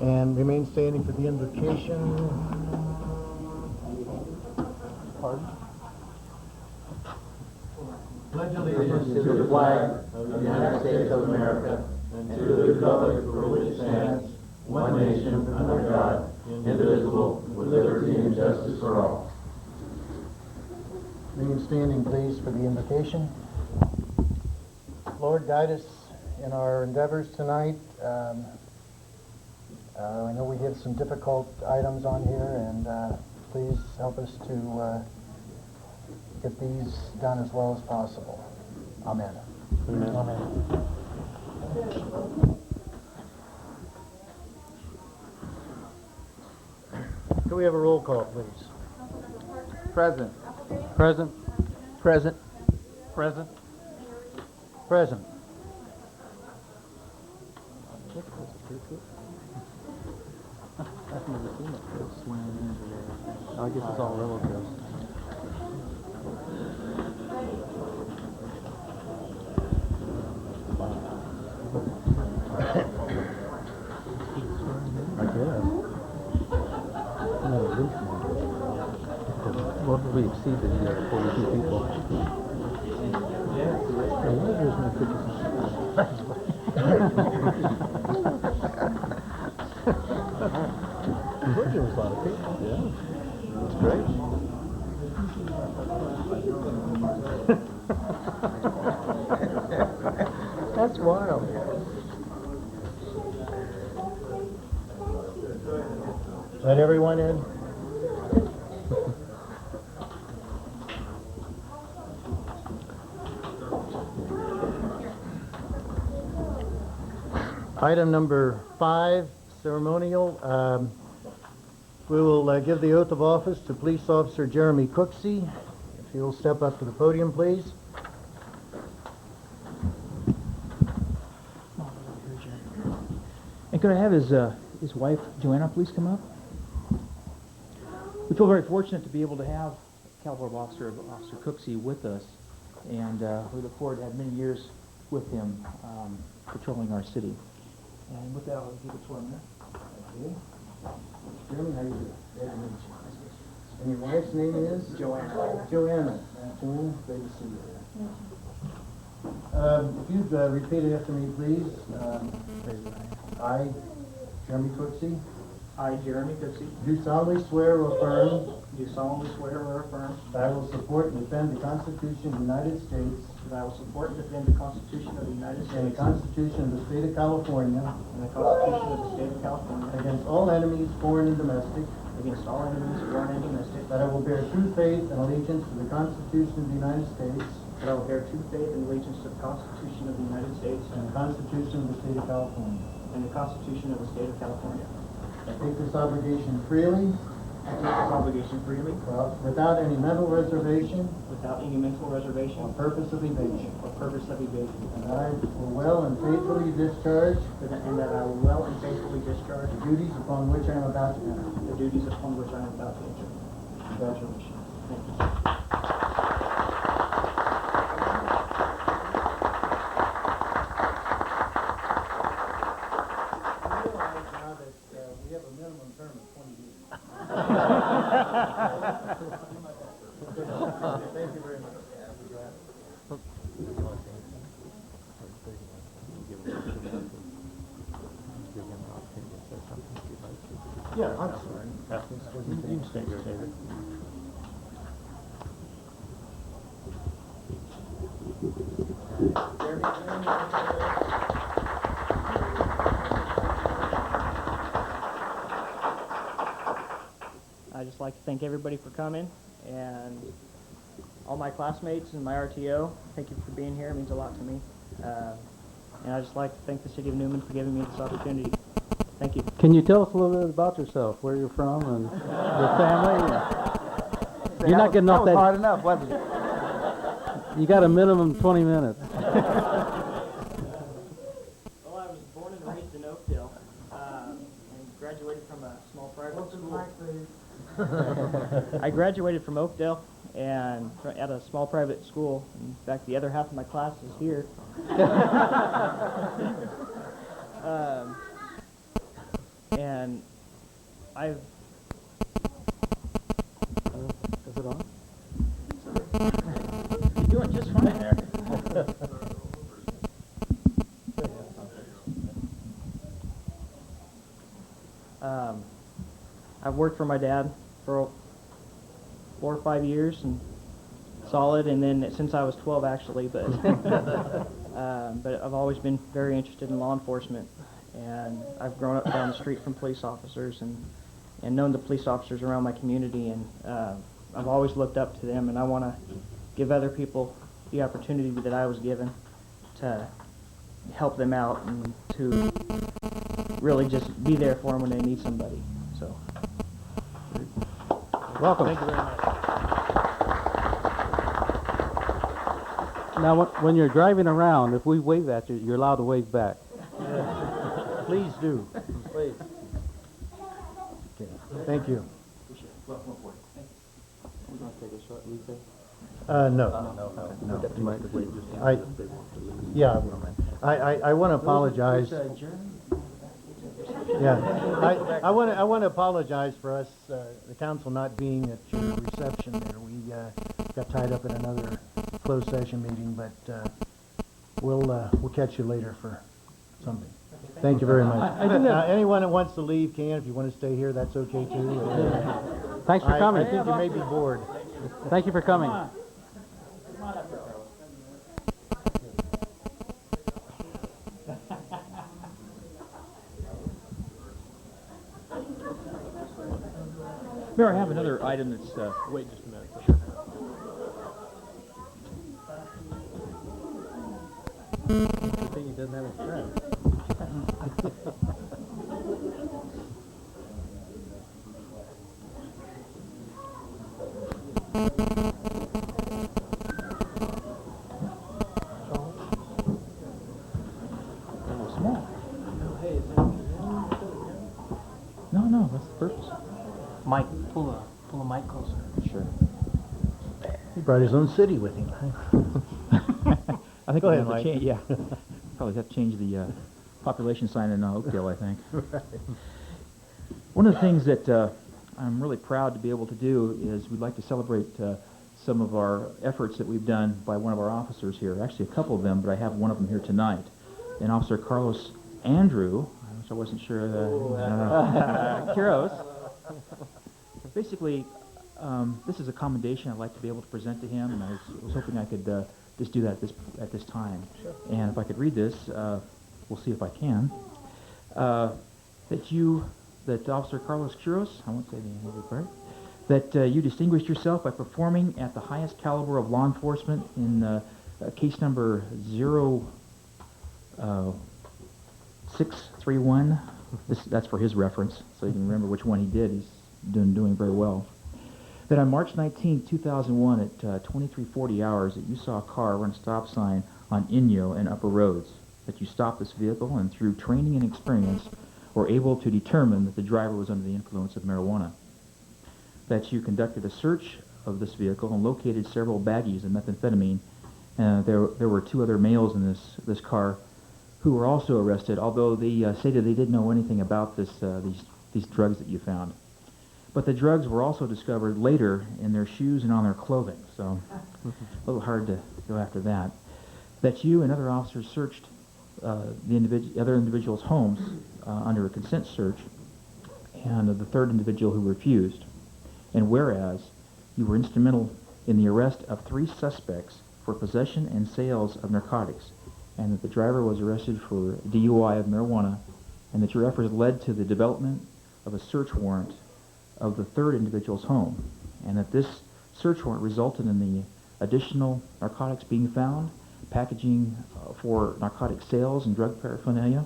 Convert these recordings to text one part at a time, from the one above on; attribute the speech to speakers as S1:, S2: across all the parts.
S1: And remain standing for the invocation. Pardon? Pledge allegiance
S2: to the flag of the United States of America and to the republic for which it stands, one nation, under God, indivisible, with liberty and justice for all.
S1: Remain standing, please, for the invocation. Lord, guide us in our endeavors tonight. I know we have some difficult items on here, and please help us to get these done as well as possible. Amen.
S2: Amen.
S1: Amen. Can we have a roll call, please?
S2: Present.
S1: Present.
S2: Present.
S1: Present. Present.
S2: I've never seen it. I guess it's all relative. I guess. What did we exceed the 42 people? There was a lot of people. Yeah. That's great. That's wild.
S1: Is that everyone in? Item number 5, ceremonial. We will give the oath of office to Police Officer Jeremy Cooksey. If he will step up to the podium, please.
S3: And could I have his wife, Joanna, please come up? We feel very fortunate to be able to have Cavalry Officer Cooksey with us, and we look forward to have many years with him patrolling our city. And with that, I'll give it to him there.
S1: Okay. Jeremy, how you doing? And your wife's name is?
S3: Joanna.
S1: Joanna. Joanna, great to see you. If you'd repeat it after me, please. I, Jeremy Cooksey,
S3: I, Jeremy Cooksey,
S1: do solemnly swear or affirm
S3: do solemnly swear or affirm
S1: that I will support and defend the Constitution of the United States
S3: that I will support and defend the Constitution of the United
S1: and
S3: States
S1: the Constitution of the State of California
S3: and the Constitution of the State of California
S1: against all enemies, foreign and domestic,
S3: against all enemies, foreign and domestic,
S1: that I will bear true faith and allegiance to the Constitution of the United States
S3: that I will bear true faith and allegiance to the Constitution of the United States
S1: and the Constitution of the State of California.
S3: and the Constitution of the State of California.
S1: I take this obligation freely,
S3: I take this obligation freely,
S1: without any mental reservation
S3: without any mental reservation
S1: or purpose of evasion,
S3: or purpose of evasion,
S1: and that I will well and faithfully discharge
S3: and that I will well and faithfully discharge
S1: the duties upon which I am about to enter.
S3: the duties upon which I am about to enter.
S1: Congratulations.
S3: Thank you.
S1: We have a minimum term of 20 years. Thank you very much. Yeah, I'm sorry. You can state your name.
S4: I'd just like to thank everybody for coming, and all my classmates and my RTO. Thank you for being here. It means a lot to me. And I'd just like to thank the City of Newman for giving me this opportunity. Thank you.
S2: Can you tell us a little bit about yourself, where you're from and your family? You're not getting off that.
S5: Hard enough, wasn't it?
S2: You got a minimum 20 minutes.
S4: Well, I was born and raised in Oakdale, and graduated from a small private school. I graduated from Oakdale and at a small private school. In fact, the other half of my class is here. And I've...
S5: Is it on?
S3: You're doing just fine there.
S4: I've worked for my dad for 4 or 5 years, and solid, and then since I was 12 actually, but I've always been very interested in law enforcement, and I've grown up down the street from police officers and known the police officers around my community, and I've always looked up to them, and I want to give other people the opportunity that I was given to help them out and to really just be there for them when they need somebody. So,
S5: Welcome.
S4: thank you very much.
S5: Now, when you're driving around, if we wave at you, you're allowed to wave back.
S1: Please do. Please. Okay. Thank you.
S3: We're going to take a short recess.
S1: No. I want to apologize. Yeah, I want to apologize for us, the council not being at your reception there. We got tied up in another closed session meeting, but we'll catch you later for something. Thank you very much. Anyone that wants to leave can. If you want to stay here, that's okay too.
S5: Thanks for coming.
S1: I think you may be bored.
S5: Thank you for coming.
S3: Come on up here, Carlos. Mayor, I have another item that's... wait just a minute. Sure.
S5: Good thing he doesn't have his friend.
S3: Small. No, that's the purpose.
S4: Mike, pull a mic closer.
S3: Sure.
S1: He brought his own city with him.
S3: I think
S1: Go
S3: we'll
S1: ahead,
S3: have
S1: Mike.
S3: to change. Yeah, probably have to change the population sign in Oakdale, I think.
S1: Right.
S3: One of the things that I'm really proud to be able to do is we'd like to celebrate some of our efforts that we've done by one of our officers here. Actually, a couple of them, but I have one of them here tonight. And Officer Carlos Andrew, which I wasn't sure, Quiros. Basically, this is a commendation I'd like to be able to present to him, and I was hoping I could just do that at this time. Sure. And if I could read this, we'll see if I can. That Officer Carlos Quiros, I won't say the name of it, right? That you distinguished yourself by performing at the highest caliber of law enforcement in case number 0631. That's for his reference, so you can remember which one he did. He's doing very well. That on March 19, 2001 at 2340 hours that you saw a car run a stop sign on Inyo and Upper Roads. That you stopped this vehicle and through training and experience were able to determine that the driver was under the influence of marijuana. That you conducted a search of this vehicle and located several baggies of methamphetamine. There were 2 other males in this car who were also arrested, although they stated they didn't know anything about these drugs that you found. But the drugs were also discovered later in their shoes and on their clothing, so a little hard to go after that. That you and other officers searched the other individuals' homes under a consent search, and the third individual who refused. And whereas you were instrumental in the arrest of 3 suspects for possession and sales of narcotics, and that the driver was arrested for DUI of marijuana, and that your efforts led to the development of a search warrant of the third individual's home, and that this search warrant resulted in the additional narcotics being found, packaging for narcotic sales and drug paraphernalia.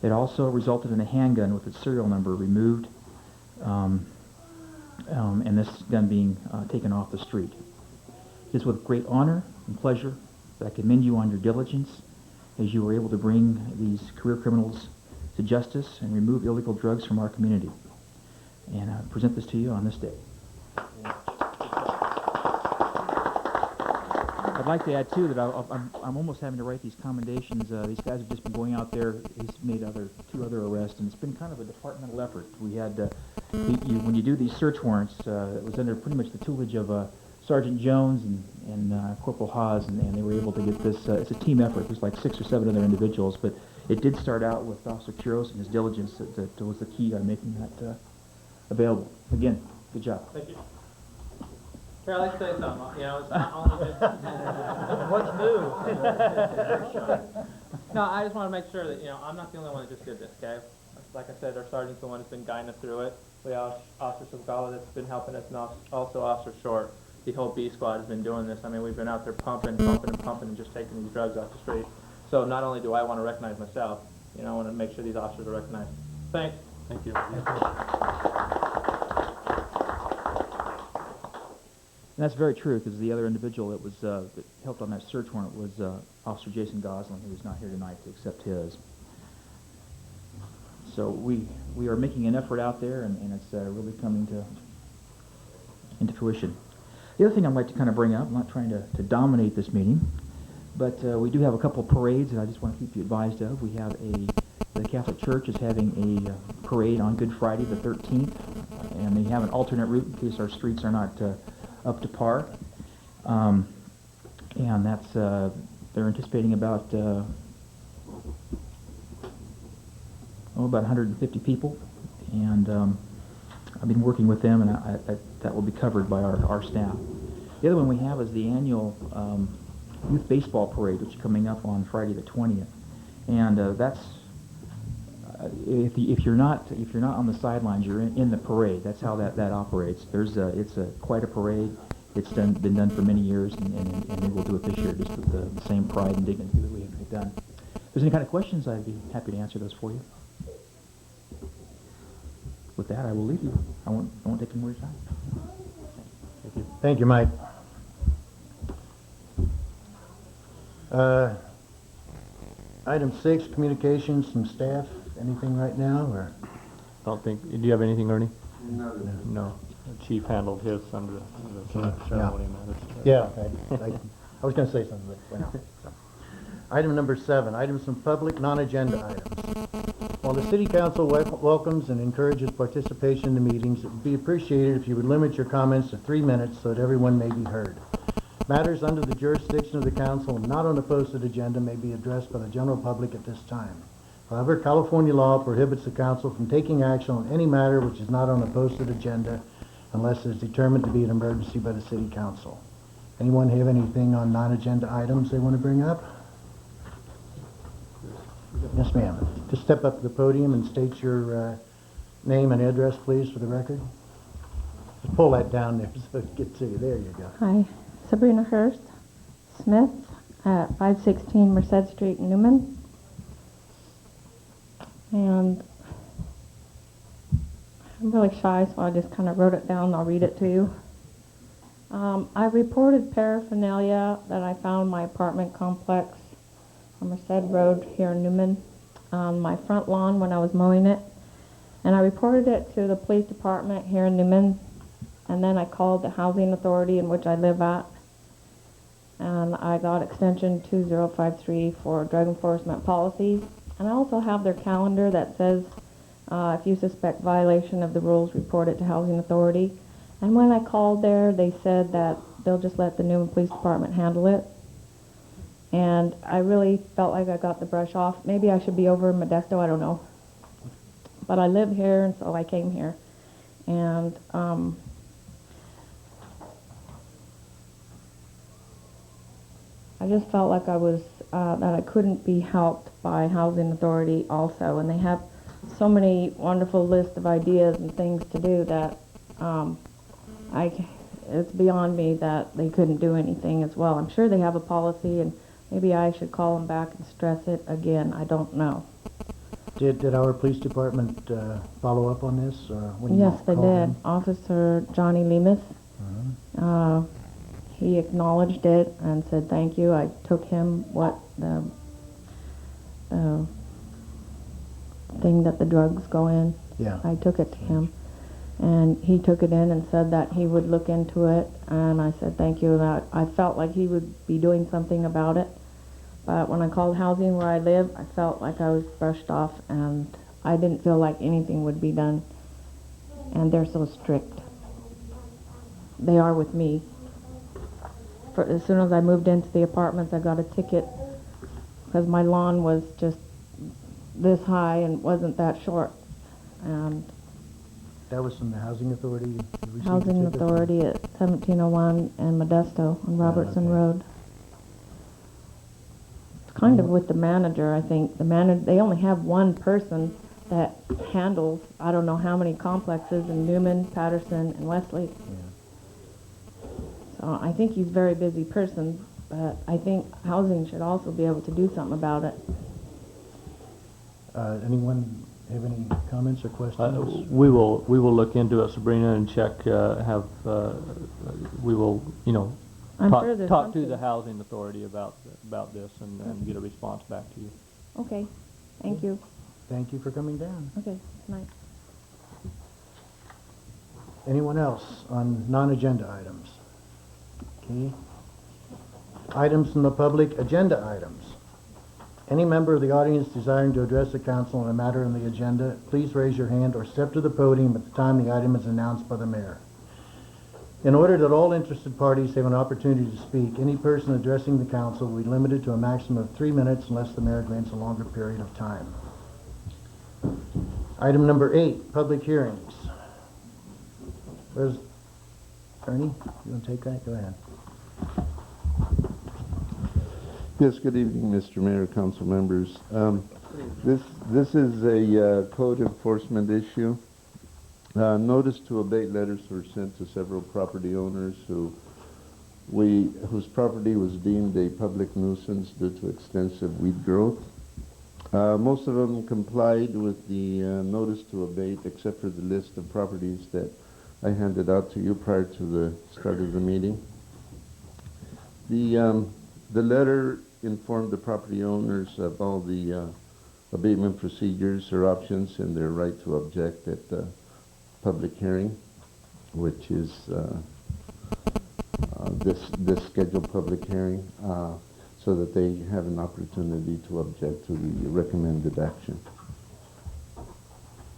S3: It also resulted in a handgun with its serial number removed, and this gun being taken off the street. It is with great honor and pleasure that I commend you on your diligence as you were able to bring these career criminals to justice and remove illegal drugs from our community. And I present this to you on this day.
S5: I'd
S3: I'd like to add too that I'm almost having to write these commendations. These guys have just been going out there. He's made two other arrests, and it's been kind of a departmental effort. We had when you do these search warrants, it was under pretty much the tutelage of Sergeant Jones and Corporal Haas, and they were able to get this. It's a team effort. There's like 6 or 7 other individuals, but it did start out with Officer Quiros and his diligence that was the key on making that available. Again, good job.
S6: Thank you. Here, I'd like to say something. You know, it's not only just... What's new? No, I just want to make sure that, you know, I'm not the only one that just did this, okay? Like I said, our sergeant's the one that's been guiding us through it. We have Officer Sabgala that's been helping us, and also Officer Short. The whole B squad has been doing this. I mean, we've been out there pumping, and just taking these drugs off the street. So not only do I want to recognize myself, you know, I want to make sure these officers are recognized. Thanks.
S2: Thank you.
S3: And that's very true, because the other individual that was that helped on that search warrant was Officer Jason Gosling, who is not here tonight to accept his. So we are making an effort out there, and it's really coming into fruition. The other thing I'd like to kind of bring up, I'm not trying to dominate this meeting, but we do have a couple of parades that I just want to keep you advised of. We have the Catholic Church is having a parade on Good Friday the 13th, and they have an alternate route in case our streets are not up to par. And that's, they're anticipating about 150 people. And I've been working with them, and that will be covered by our staff. The other one we have is the annual Youth Baseball Parade, which is coming up on Friday the 20th. And that's, if you're not on the sidelines, you're in the parade. That's how that operates. It's quite a parade. It's been done for many years, and we will do it this year just with the same pride and dignity that we have done. If there's any kind of questions, I'd be happy to answer those for you. With that, I will leave you. I won't take any more time.
S1: Thank you. Thank you, Mike. Item 6, communications from staff. Anything right now, or?
S2: Don't think. Do you have anything, Ernie?
S7: No.
S2: No. The chief handled his under the ceremony matters.
S1: Yeah, I was going to say something, but went out. So. Item number 7, items from public non-agenda items. While the City Council welcomes and encourages participation in the meetings, it would be appreciated if you would limit your comments to 3 minutes so that everyone may be heard. Matters under the jurisdiction of the Council not on the posted agenda may be addressed by the general public at this time. However, California law prohibits the Council from taking action on any matter which is not on a posted agenda unless it is determined to be an emergency by the City Council. Anyone have anything on non-agenda items they want to bring up? Yes, ma'am. Just step up to the podium and state your name and address, please, for the record. Just pull that down there so it gets to you. There you go.
S8: Hi, Sabrina Hurst, Smith, at 516 Merced Street, Newman. And I'm really shy, so I just kind of wrote it down. I'll read it to you. I reported paraphernalia that I found in my apartment complex on Merced Road here in Newman on my front lawn when I was mowing it. And I reported it to the police department here in Newman. And then I called the housing authority in which I live at. And I got extension 2053 for drug enforcement policies. And I also have their calendar that says if you suspect violation of the rules, report it to housing authority. And when I called there, they said that they'll just let the Newman Police Department handle it. And I really felt like I got the brush off. Maybe I should be over in Modesto, I don't know. But I live here, and so I came here. And I just felt like I was, that I couldn't be helped by housing authority also. And they have so many wonderful lists of ideas and things to do that it's beyond me that they couldn't do anything as well. I'm sure they have a policy, and maybe I should call them back and stress it again. I don't know.
S1: Did our police department follow up on this?
S8: Yes, they did. Officer Johnny Lemus, he acknowledged it and said thank you. I took him what the thing that the drugs go in.
S1: Yeah.
S8: I took it to him. And he took it in and said that he would look into it, and I said thank you. And I felt like he would be doing something about it. But when I called housing where I live, I felt like I was brushed off, and I didn't feel like anything would be done. And they're so strict. They are with me. As soon as I moved into the apartments, I got a ticket because my lawn was just this high and wasn't that short. And
S1: That was from the Housing Authority? You received a
S8: Housing
S1: ticket from?
S8: Authority at 1701 and Modesto on Robertson
S1: okay.
S8: Road. It's kind of with the manager, I think. They only have one person that handles, I don't know how many complexes in Newman, Patterson, and Wesley.
S1: Yeah.
S8: So I think he's a very busy person, but I think housing should also be able to do something about it.
S1: Anyone have any comments or questions?
S7: We will look into it, Sabrina, and check, we will,
S8: I'm sure there's
S7: talk to
S8: something.
S7: the housing authority about this and get a response back to you.
S8: Okay, thank you.
S1: Thank you for coming down.
S8: Okay, nice.
S1: Anyone else on non-agenda items? Okay. Items from the public, agenda items. Any member of the audience desiring to address the council on a matter on the agenda, please raise your hand or step to the podium at the time the item is announced by the mayor. In order that all interested parties have an opportunity to speak, any person addressing the council will be limited to a maximum of 3 minutes unless the mayor grants a longer period of time. Item number 8, public hearings. Where's Ernie? You want to take that? Go ahead.
S2: Yes, good evening, Mr. Mayor, council members. This is a code enforcement issue. Notice to abate letters were sent to several property owners whose property was deemed a public nuisance due to extensive weed growth. Most of them complied with the notice to abate, except for the list of properties that I handed out to you prior to the start of the meeting. The letter informed the property owners of all the abatement procedures or options and their right to object at the public hearing, which is this scheduled public hearing, so that they have an opportunity to object to the recommended action.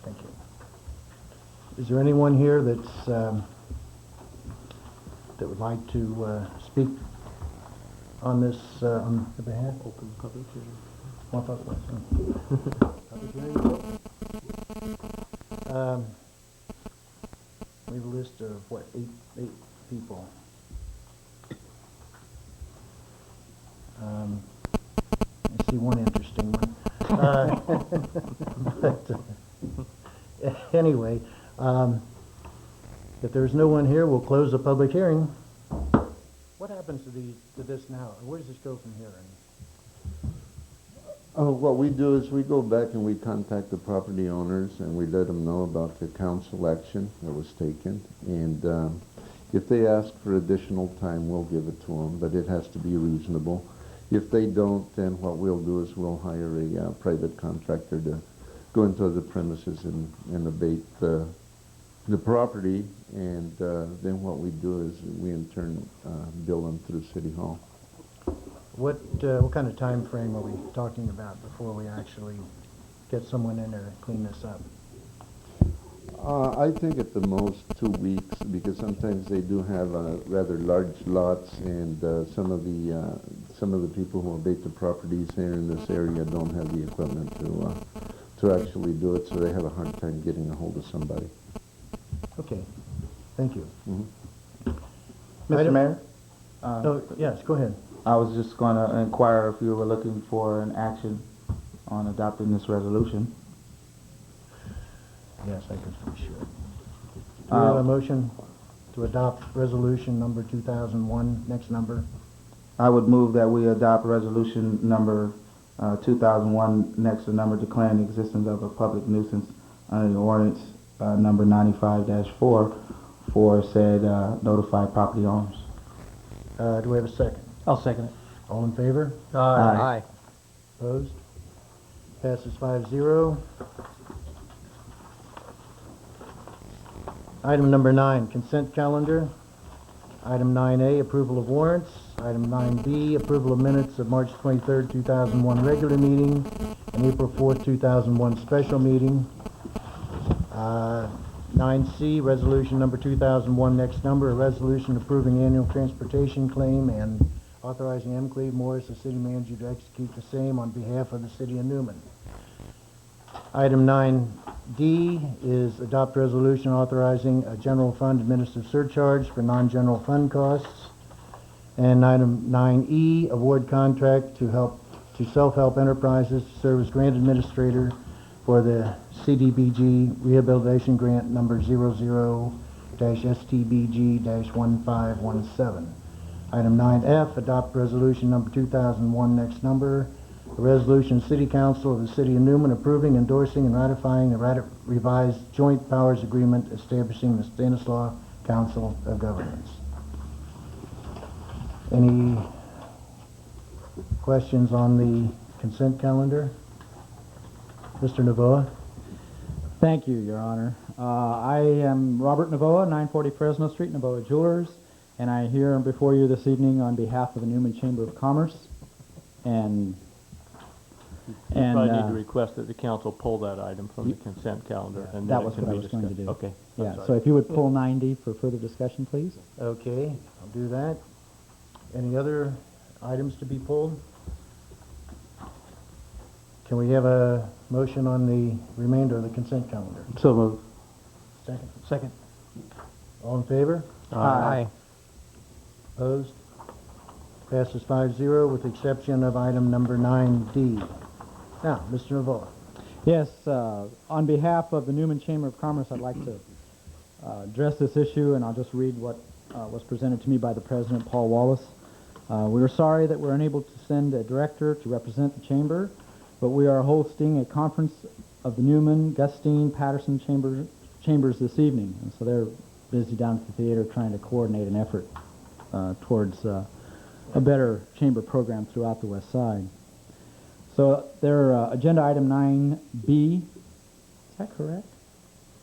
S1: Thank you. Is there anyone here that's that would like to speak on this on the behalf?
S7: Open public hearing.
S1: Well, I thought it was, public hearing. We have a list of what, eight people. I see one interesting one. But, anyway, if there's no one here, we'll close the public hearing. What happens to this now? Where does this go from here?
S2: What we do is we go back and we contact the property owners and we let them know about the council action that was taken. And if they ask for additional time, we'll give it to them, but it has to be reasonable. If they don't, then what we'll do is we'll hire a private contractor to go into the premises and abate the property. And then what we do is we in turn bill them through City Hall.
S1: What kind of time frame are we talking about before we actually get someone in there to clean this up?
S2: I think at the most 2 weeks, because sometimes they do have rather large lots, and some of the people who abate the properties here in this area don't have the equipment to actually do it, so they have a hard time getting a hold of somebody.
S1: Okay, thank you.
S2: Mm-hmm.
S5: Mr. Mayor?
S1: Oh, yes, go ahead.
S5: I was just going to inquire if you were looking for an action on adopting this resolution.
S1: Yes, I guess we should. Do we have a motion to adopt resolution number 2001, next number?
S5: I would move that we adopt resolution number 2001, next to number, declaring the existence of a public nuisance under the ordinance number 95-4 for said notified property owners.
S1: Do we have a second?
S3: I'll second it.
S1: All in favor?
S5: Aye.
S1: Opposed? Passes 5-0. Item number 9, consent calendar. Item 9A, approval of warrants. Item 9B, approval of minutes of March 23rd, 2001 regular meeting and April 4th, 2001 special meeting. 9C, resolution number 2001, next number, a resolution approving annual transportation claim and authorizing M. Cleve Morris, the city manager, to execute the same on behalf of the city of Newman. Item 9D is adopt resolution authorizing a general fund administrative surcharge for non-general fund costs. And item 9E, award contract to self-help enterprises to serve as grant administrator for the CDBG rehabilitation grant number 00-STBG-1517. Item 9F, adopt resolution number 2001, next number, a resolution City Council of the City of Newman approving, endorsing, and ratifying the revised joint powers agreement establishing the Stanislaus Council of Governments. Any questions on the consent calendar? Mr. Navoa?
S9: Thank you, Your Honor. I am Robert Navoa, 940 Fresno Street, Navoa Jewelers, and I am here before you this evening on behalf of the Newman Chamber of Commerce. And
S7: You probably need to request that the council pull that item from the consent calendar, and
S9: that
S7: then it
S9: was
S7: can
S9: what I
S7: be
S9: was going to
S7: discussed.
S9: do.
S7: Okay.
S9: Yeah,
S7: I'm
S9: so if you would pull 90 for further discussion, please.
S1: Okay, I'll do that. Any other items to be pulled? Can we have a motion on the remainder of the consent calendar?
S7: So moved.
S1: Second.
S3: Second.
S1: All in favor?
S9: Aye.
S1: Opposed? Passes 5-0 with the exception of item number 9D. Now, Mr. Navoa.
S9: Yes, on behalf of the Newman Chamber of Commerce, I'd like to address this issue, and I'll just read what was presented to me by the President, Paul Wallace. We are sorry that we're unable to send a director to represent the Chamber, but we are hosting a conference of the Newman, Gustine, Patterson chambers this evening, and so they're busy down at the theater trying to coordinate an effort towards a better chamber program throughout the West Side. So their agenda item 9B, is that correct?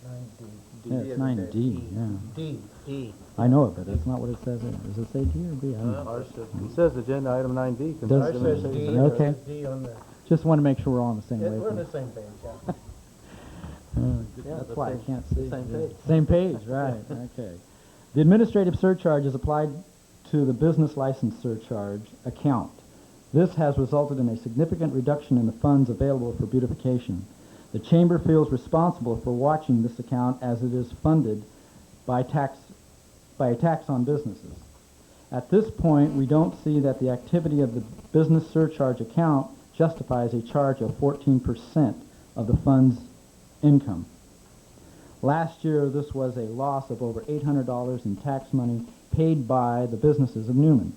S1: 9D.
S9: Yeah, it's 9D, yeah.
S1: D.
S9: I know it, but that's not what it says there. Does it say D or D? I don't know.
S7: It says agenda item 9D.
S9: Does-
S1: Ours says D.
S9: Okay.
S1: There's D on the...
S9: Just want to make sure we're all on the same
S1: Yeah, we're on the
S9: wavelength.
S1: same page, yeah.
S9: That's why I can't see.
S7: same page.
S9: Same page, right, okay. The administrative surcharge is applied to the business license surcharge account. This has resulted in a significant reduction in the funds available for beautification. The Chamber feels responsible for watching this account as it is funded by a tax on businesses. At this point, we don't see that the activity of the business surcharge account justifies a charge of 14% of the fund's income. Last year, this was a loss of over $800 in tax money paid by the businesses of Newman.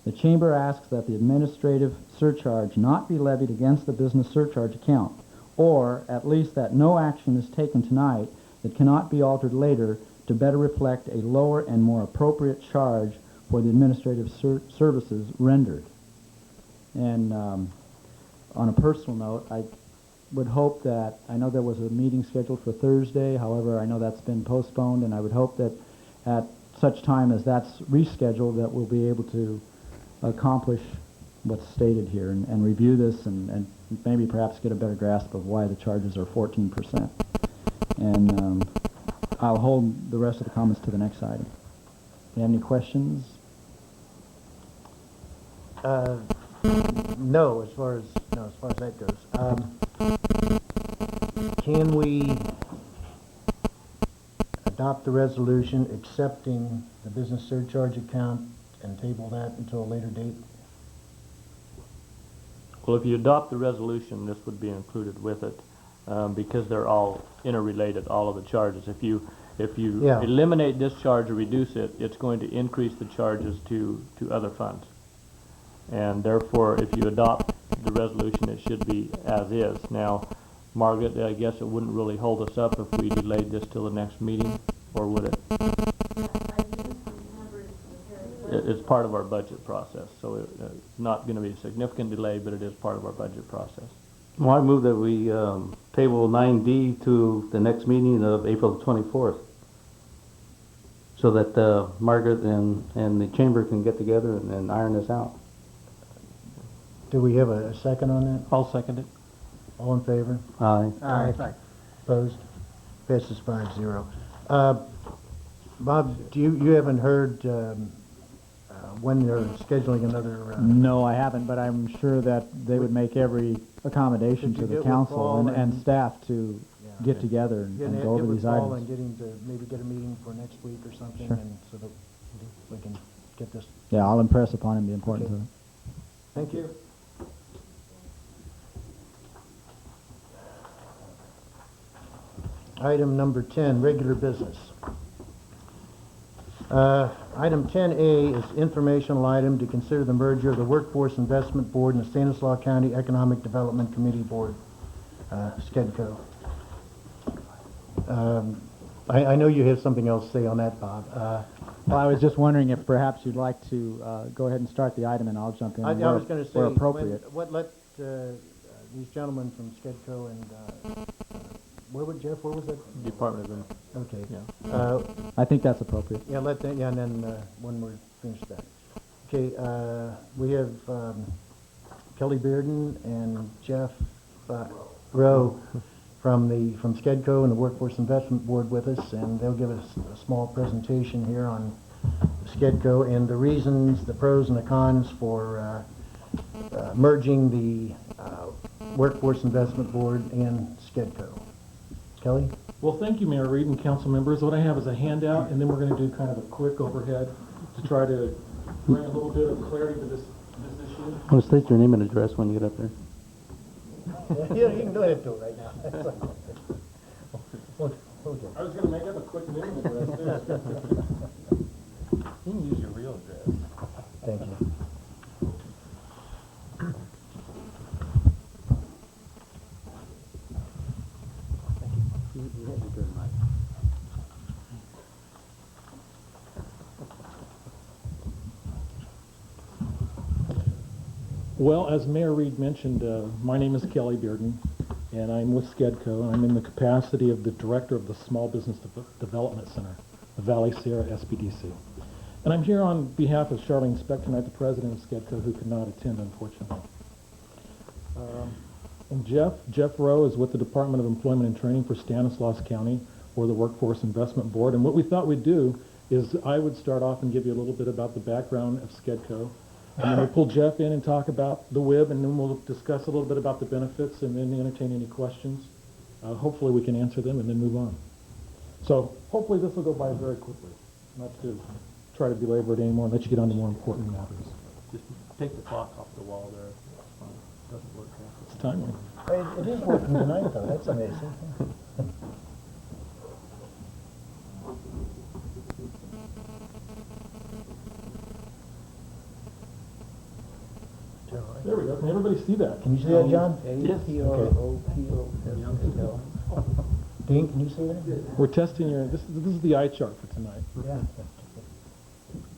S9: The Chamber asks that the administrative surcharge not be levied against the business surcharge account, or at least that no action is taken tonight that cannot be altered later to better reflect a lower and more appropriate charge for the administrative services rendered. And on a personal note, I would hope that, I know there was a meeting scheduled for Thursday, however, I know that's been postponed, and I would hope that at such time as that's rescheduled that we'll be able to accomplish what's stated here and review this and maybe perhaps get a better grasp of why the charges are 14%. And I'll hold the rest of the comments to the next item. Do you have any questions?
S1: No, as far as that goes. Can we adopt the resolution accepting the business surcharge account and table that until a later date?
S7: Well, if you adopt the resolution, this would be included with it, because they're all interrelated, all of the charges. If you
S1: Yeah.
S7: eliminate this charge or reduce it, it's going to increase the charges to other funds. And therefore, if you adopt the resolution, it should be as is. Now, Margaret, I guess it wouldn't really hold us up if we delayed this till the next meeting, or would it? It's part of our budget process, so it's not going to be a significant delay, but it is part of our budget process.
S10: Well, I move that we table 9D to the next meeting of April 24th. so that Margaret and the chamber can get together and iron this out.
S1: Do we have a second on that?
S7: I'll second it.
S1: All in favor?
S10: Aye.
S1: Aye. Opposed? Passes 5-0. Bob, you haven't heard when they're scheduling another?
S9: No, I haven't, but I'm sure that they would make every accommodation
S1: Could you
S9: to the
S1: get with
S9: council
S1: Paul
S9: and
S1: and-
S9: staff to
S1: Yeah.
S9: get together and
S1: Get
S9: go over
S1: with
S9: these
S1: Paul
S9: items.
S1: and get him to maybe get a meeting for next week or something,
S9: Sure.
S1: and so that we can get this.
S9: Yeah, I'll impress upon him the importance
S1: Okay.
S9: of it.
S1: Thank you. Item number 10, regular business. Item 10A is informational item to consider the merger of the Workforce Investment Board and the Stanislaus County Economic Development Committee Board, SCEDCO. I know you have something else to say on that, Bob.
S9: Well, I was just wondering if perhaps you'd like to go ahead and start the item, and I'll jump in
S1: I
S9: where,
S1: was going to say,
S9: where appropriate.
S1: let these gentlemen from SCEDCO and, where was that?
S7: Department of
S1: Okay.
S7: Yeah.
S9: I think that's appropriate.
S1: Yeah, and then when we're finished that. Okay, we have Kelly Bearden and Jeff Rowe from SCEDCO and the Workforce Investment Board with us, and they'll give us a small presentation here on SCEDCO and the reasons, the pros and the cons for merging the Workforce Investment Board and SCEDCO. Kelly?
S11: Well, thank you, Mayor Reed and council members. What I have is a handout, and then we're going to do kind of a quick overhead to try to bring a little bit of clarity to this issue.
S10: Want to state your name and address when you get up there?
S1: You can go ahead and do it right now. Okay.
S11: I was going to make up a quick name address too.
S7: You can use your real address.
S1: Thank you.
S11: Well, as Mayor Reed mentioned, my name is Kelly Bearden, and I'm with SCEDCO. I'm in the capacity of the director of the Small Business Development Center, the Valley Sierra SBDC. And I'm here on behalf of Charlene Spector, the president of SCEDCO, who could not attend, unfortunately. And Jeff Rowe is with the Department of Employment and Training for Stanislaus County, or the Workforce Investment Board. And what we thought we'd do is I would start off and give you a little bit about the background of SCEDCO, and then we'll pull Jeff in and talk about the WIB, and then we'll discuss a little bit about the benefits and then entertain any questions. Hopefully we can answer them and then move on. So hopefully this will go by very quickly, not to try to belabor it anymore and let you get on to more important matters.
S7: Just take the clock off the wall there. It's fine. Doesn't work.
S11: It's timely.
S1: It is working tonight, though. That's amazing.
S11: There we go. Can everybody see that?
S1: Can you see that, John?
S11: Yes.
S1: Dean, can you see that?
S11: We're testing your, this is the eye chart for tonight.
S1: Yeah.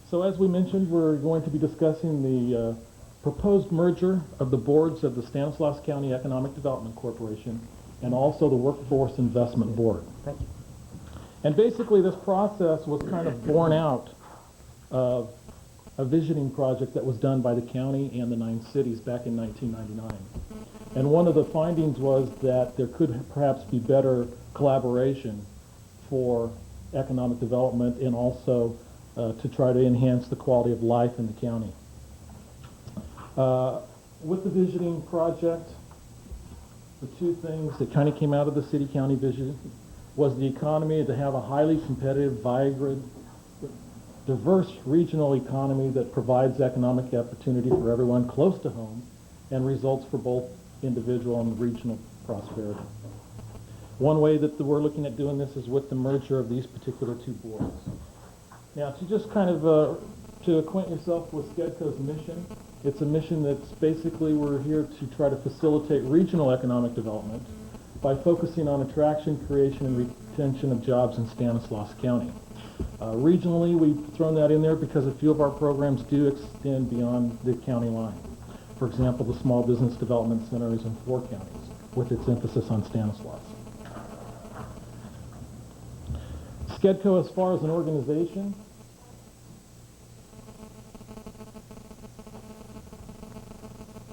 S11: So as we mentioned, we're going to be discussing the proposed merger of the boards of the Stanislaus County Economic Development Corporation and also the Workforce Investment Board.
S1: Thank you.
S11: And basically this process was kind of born out of a visioning project that was done by the county and the 9 cities back in 1999. And one of the findings was that there could perhaps be better collaboration for economic development and also to try to enhance the quality of life in the county. With the visioning project, the two things that kind of came out of the city-county vision was the economy, to have a highly competitive, vibrant, diverse regional economy that provides economic opportunity for everyone close to home and results for both individual and regional prosperity. One way that we're looking at doing this is with the merger of these particular two boards. Now, to just kind of to acquaint yourself with SCEDCO's mission, it's a mission that's basically we're here to try to facilitate regional economic development by focusing on attraction, creation, and retention of jobs in Stanislaus County. Regionally, we've thrown that in there because a few of our programs do extend beyond the county line. For example, the Small Business Development Center is in 4 counties, with its emphasis on Stanislaus. Skedco, as far as an organization,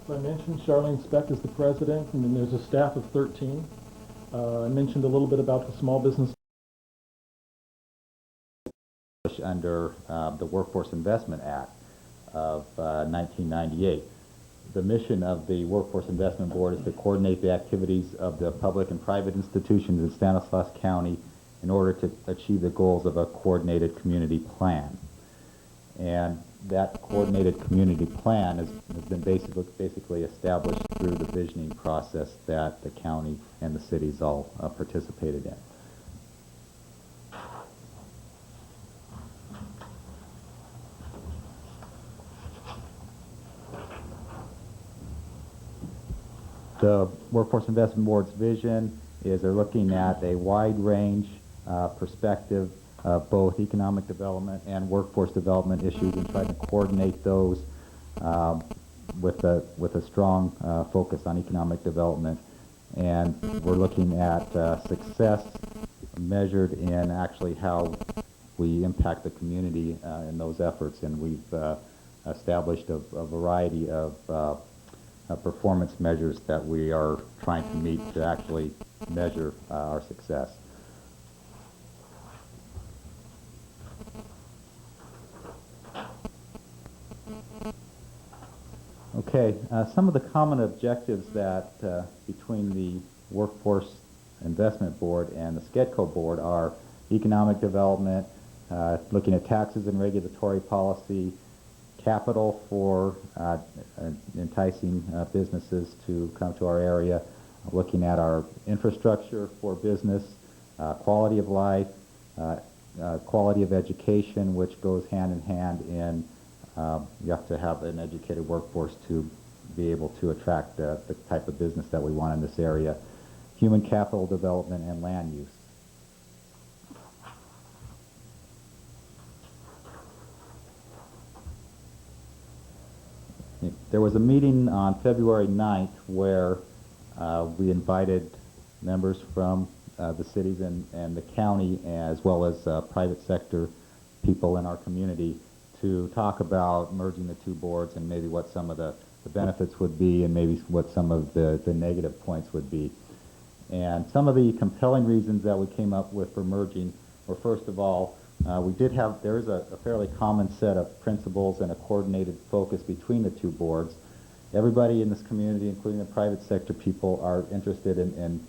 S11: as I mentioned, Charlene Speck is the president, and then there's a staff of 13. I mentioned a little bit about the small business.
S12: Under the Workforce Investment Act of 1998. The mission of the Workforce Investment Board is to coordinate the activities of the public and private institutions in Stanislaus County in order to achieve the goals of a coordinated community plan. And that coordinated community plan has been basically established through the visioning process that the county and the cities all participated in. The Workforce Investment Board's vision is they're looking at a wide range perspective of both economic development and workforce development issues and trying to coordinate those with a strong focus on economic development. And we're looking at success measured in actually how we impact the community in those efforts. And we've established a variety of performance measures that we are trying to meet to actually measure our success. Okay, some of the common objectives that between the Workforce Investment Board and the Skedco Board are economic development, looking at taxes and regulatory policy, capital for enticing businesses to come to our area, looking at our infrastructure for business, quality of life, quality of education, which goes hand in hand in you have to have an educated workforce to be able to attract the type of business that we want in this area, human capital development, and land use. There was a meeting on February 9th where we invited members from the cities and the county, as well as private sector people in our community, to talk about merging the two boards and maybe what some of the benefits would be and maybe what some of the negative points would be. And some of the compelling reasons that we came up with for merging were, first of all, there is a fairly common set of principles and a coordinated focus between the two boards. Everybody in this community, including the private sector people, are interested in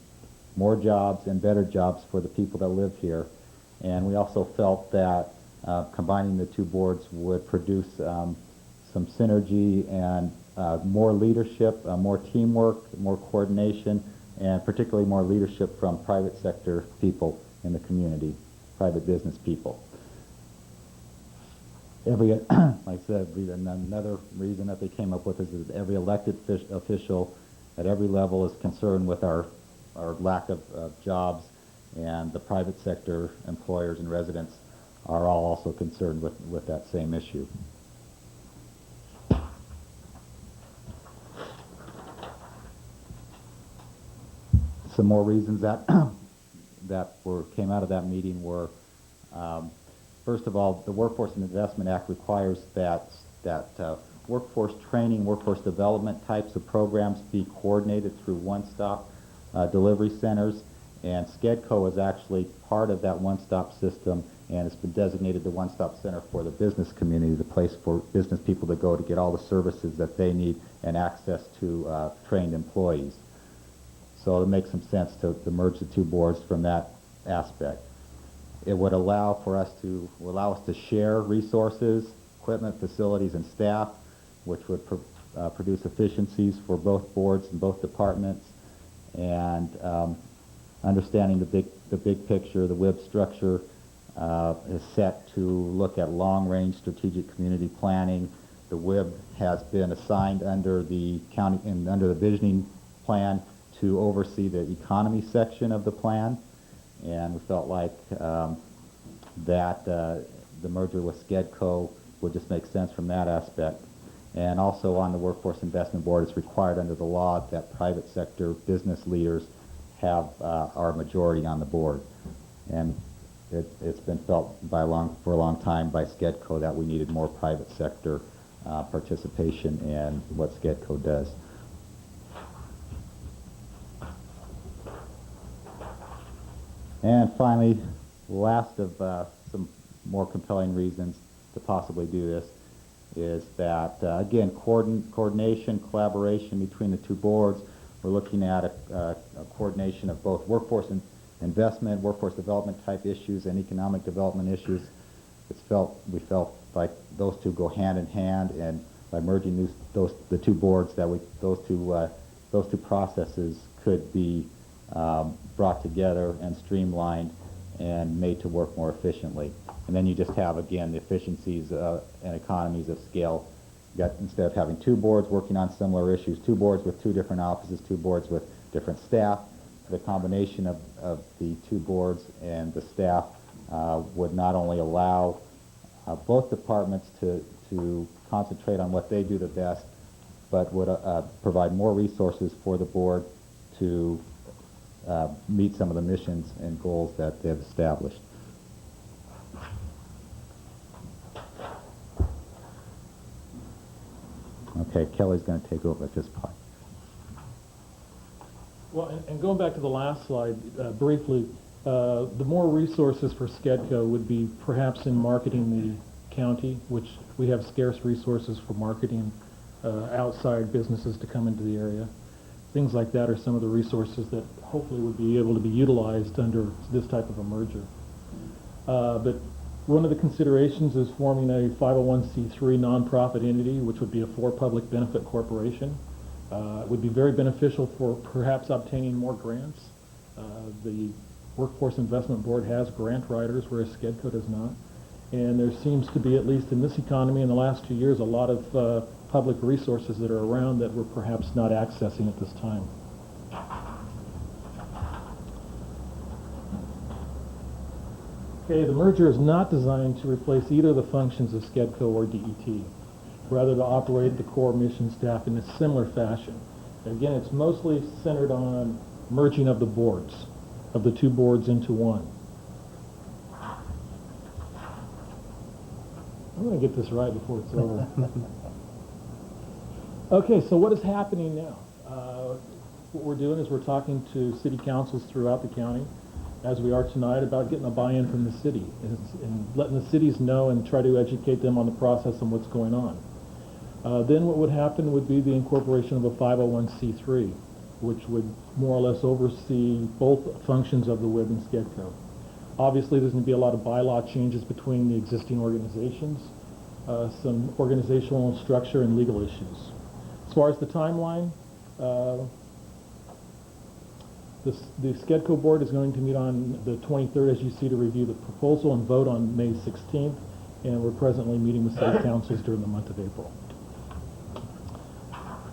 S12: more jobs and better jobs for the people that live here. And we also felt that combining the two boards would produce some synergy and more leadership, more teamwork, more coordination, and particularly more leadership from private sector people in the community, private business people. Like I said, another reason that they came up with is that every elected official at every level is concerned with our lack of jobs, and the private sector employers and residents are all also concerned with that same issue. Some more reasons that came out of that meeting were, first of all, the Workforce and Investment Act requires that workforce training, workforce development types of programs be coordinated through one-stop delivery centers, and Skedco is actually part of that one-stop system, and it's been designated the one-stop center for the business community, the place for business people to go to get all the services that they need and access to trained employees. So it makes some sense to merge the two boards from that aspect. It would allow us to share resources, equipment, facilities, and staff, which would produce efficiencies for both boards and both departments, and understanding the big picture. The WIB structure is set to look at long-range strategic community planning. The WIB has been assigned under the county and under the visioning plan to oversee the economy section of the plan, and we felt like that the merger with Skedco would just make sense from that aspect. And also on the Workforce Investment Board, it's required under the law that private sector business leaders have our majority on the board. And it's been felt for a long time by SCEDCO that we needed more private sector participation in what SCEDCO does. And finally, last of some more compelling reasons to possibly do this is that, again, coordination, collaboration between the two boards. We're looking at a coordination of both workforce investment, workforce development type issues, and economic development issues. We felt like those two go hand in hand, and by merging the two boards, that those two processes could be brought together and streamlined and made to work more efficiently. And then you just have, again, the efficiencies and economies of scale. Instead of having two boards working on similar issues, two boards with two different offices, two boards with different staff, the combination of the two boards and the staff would not only allow both departments to concentrate on what they do the best, but would provide more resources for the board to meet some of the missions and goals that they've established. Okay, Kelly's going to take over at this point.
S11: Well, and going back to the last slide, briefly, the more resources for SCEDCO would be perhaps in marketing the county, which we have scarce resources for marketing outside businesses to come into the area. Things like that are some of the resources that hopefully would be able to be utilized under this type of a merger. But one of the considerations is forming a 501c3 nonprofit entity, which would be a for-public benefit corporation. It would be very beneficial for perhaps obtaining more grants. The Workforce Investment Board has grant writers, whereas SCEDCO does not. And there seems to be, at least in this economy in the last 2 years, a lot of public resources that are around that we're perhaps not accessing at this time. Okay, the merger is not designed to replace either the functions of SCEDCO or DET, rather to operate the core mission staff in a similar fashion. Again, it's mostly centered on merging of the boards, of the two boards into one. I'm going to get this right before it's over. Okay, so what is happening now? What we're doing is we're talking to city councils throughout the county, as we are tonight, about getting a buy-in from the city and letting the cities know and try to educate them on the process and what's going on. Then what would happen would be the incorporation of a 501c3, which would more or less oversee both functions of the WIB and SCEDCO. Obviously, there's going to be a lot of bylaw changes between the existing organizations, some organizational structure and legal issues. As far as the timeline, the SCEDCO board is going to meet on the 23rd, as you see, to review the proposal and vote on May 16th, and we're presently meeting with city councils during the month of April.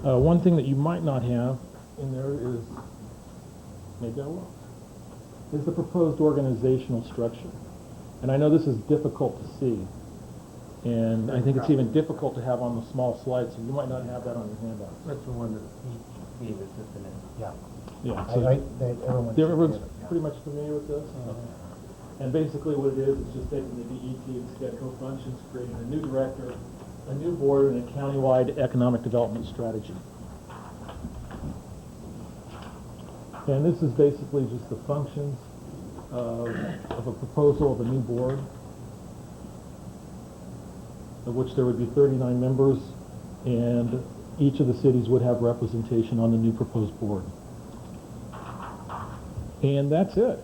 S11: One thing that you might not have in there is, maybe I will, is the proposed organizational structure. And I know this is difficult to see, and I think it's even difficult to have on the small slide, so you might not have that on your handout.
S10: That's the one that he gave us at the end.
S1: Yeah.
S11: Yeah, so everyone's pretty much familiar with this. And basically what it is, it's just taking the DET and SCEDCO functions, creating a new director, a new board, and a countywide economic development strategy. And this is basically just the functions of a proposal of a new board, of which there would be 39 members, and each of the cities would have representation on the new proposed board. And that's it.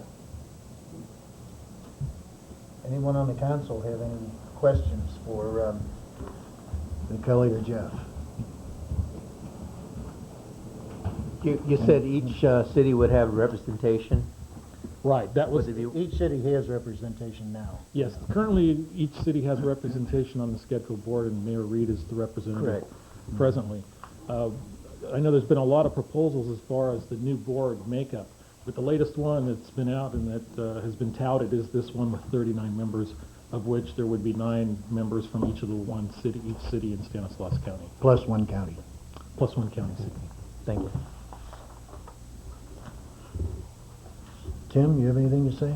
S1: Anyone on the council have any questions for Kelly or Jeff?
S13: You said each city would have representation?
S11: Right, that was,
S1: Each city has representation now.
S11: yes, currently each city has representation on the SCEDCO board, and Mayor Reed is the representative
S13: Correct.
S11: presently. I know there's been a lot of proposals as far as the new board makeup, but the latest one that's been out and that has been touted is this one with 39 members, of which there would be 9 members from each of the each city in Stanislaus County,
S1: Plus one county.
S11: plus one county city.
S13: Thank you.
S1: Tim, you have anything to say?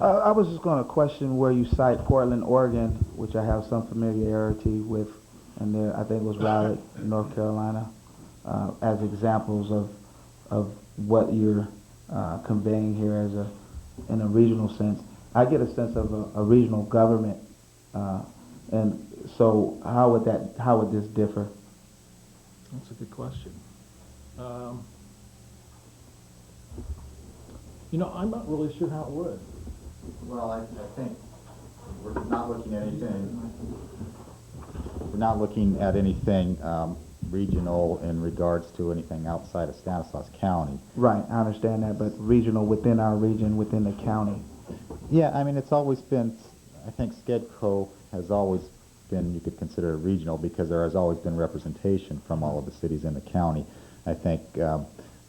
S5: I was just going to question where you cite Portland, Oregon, which I have some familiarity with, and there I think it was Raleigh, North Carolina, as examples of what you're conveying here as in a regional sense. I get a sense of a regional government, and so how would this differ?
S11: That's a good question. You know, I'm not really sure how it would.
S12: Well, I think we're not looking at anything. We're not looking at anything regional in regards to anything outside of Stanislaus County.
S5: Right, I understand that, but regional within our region, within the county.
S12: Yeah, I mean, it's always been, I think Skedco has always been, you could consider it regional because there has always been representation from all of the cities in the county. I think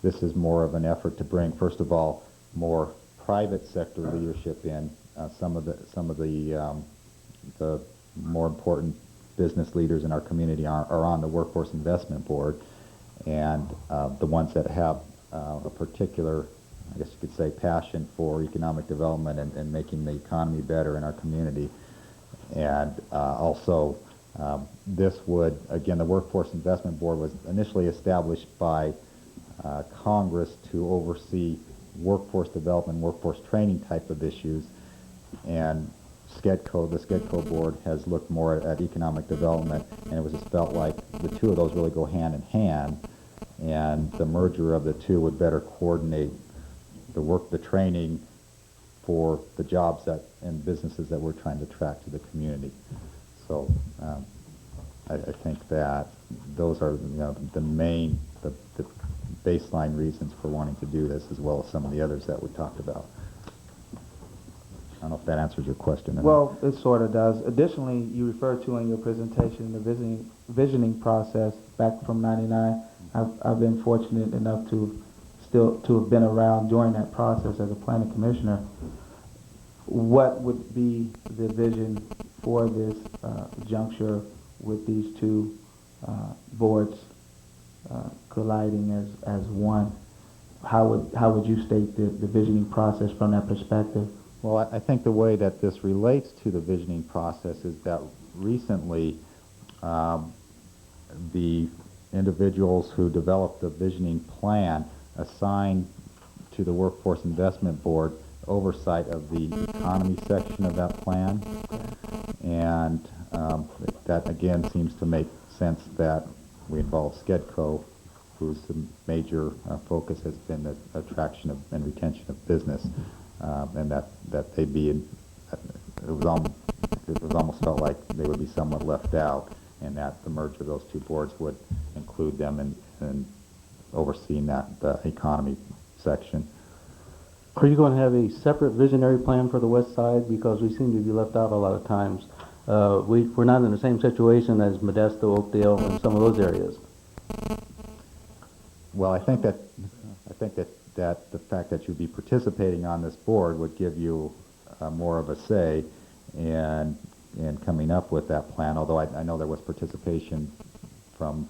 S12: this is more of an effort to bring, first of all, more private sector leadership in. Some of the more important business leaders in our community are on the Workforce Investment Board, and the ones that have a particular, I guess you could say, passion for economic development and making the economy better in our community. And also, this would, again, the Workforce Investment Board was initially established by Congress to oversee workforce development, workforce training type of issues, and the Skedco board has looked more at economic development, and it was just felt like the two of those really go hand in hand, and the merger of the two would better coordinate the training for the jobs and businesses that we're trying to attract to the community. So I think that those are the main, the baseline reasons for wanting to do this, as well as some of the others that we talked about. I don't know if that answers your question or
S5: Well, it sort of does. Additionally, you referred to in your presentation the visioning process back from '99. I've been fortunate enough to have been around during that process as a planning commissioner. What would be the vision for this juncture with these two boards colliding as one? How would you state the visioning process from that perspective?
S12: Well, I think the way that this relates to the visioning process is that recently the individuals who developed the visioning plan assigned to the Workforce Investment Board oversight of the economy section of that plan, and that again seems to make sense that we involve Skedco, whose major focus has been the attraction and retention of business, and that they be in, it was almost felt like they would be somewhat left out, and that the merger of those two boards would include them in overseeing the economy section.
S10: Are you going to have a separate visionary plan for the west side? Because we seem to be left out a lot of times. We're not in the same situation as Modesto, Oakdale, and some of those areas.
S12: Well, I think that the fact that you'd be participating on this board would give you more of a say in coming up with that plan, although I know there was participation from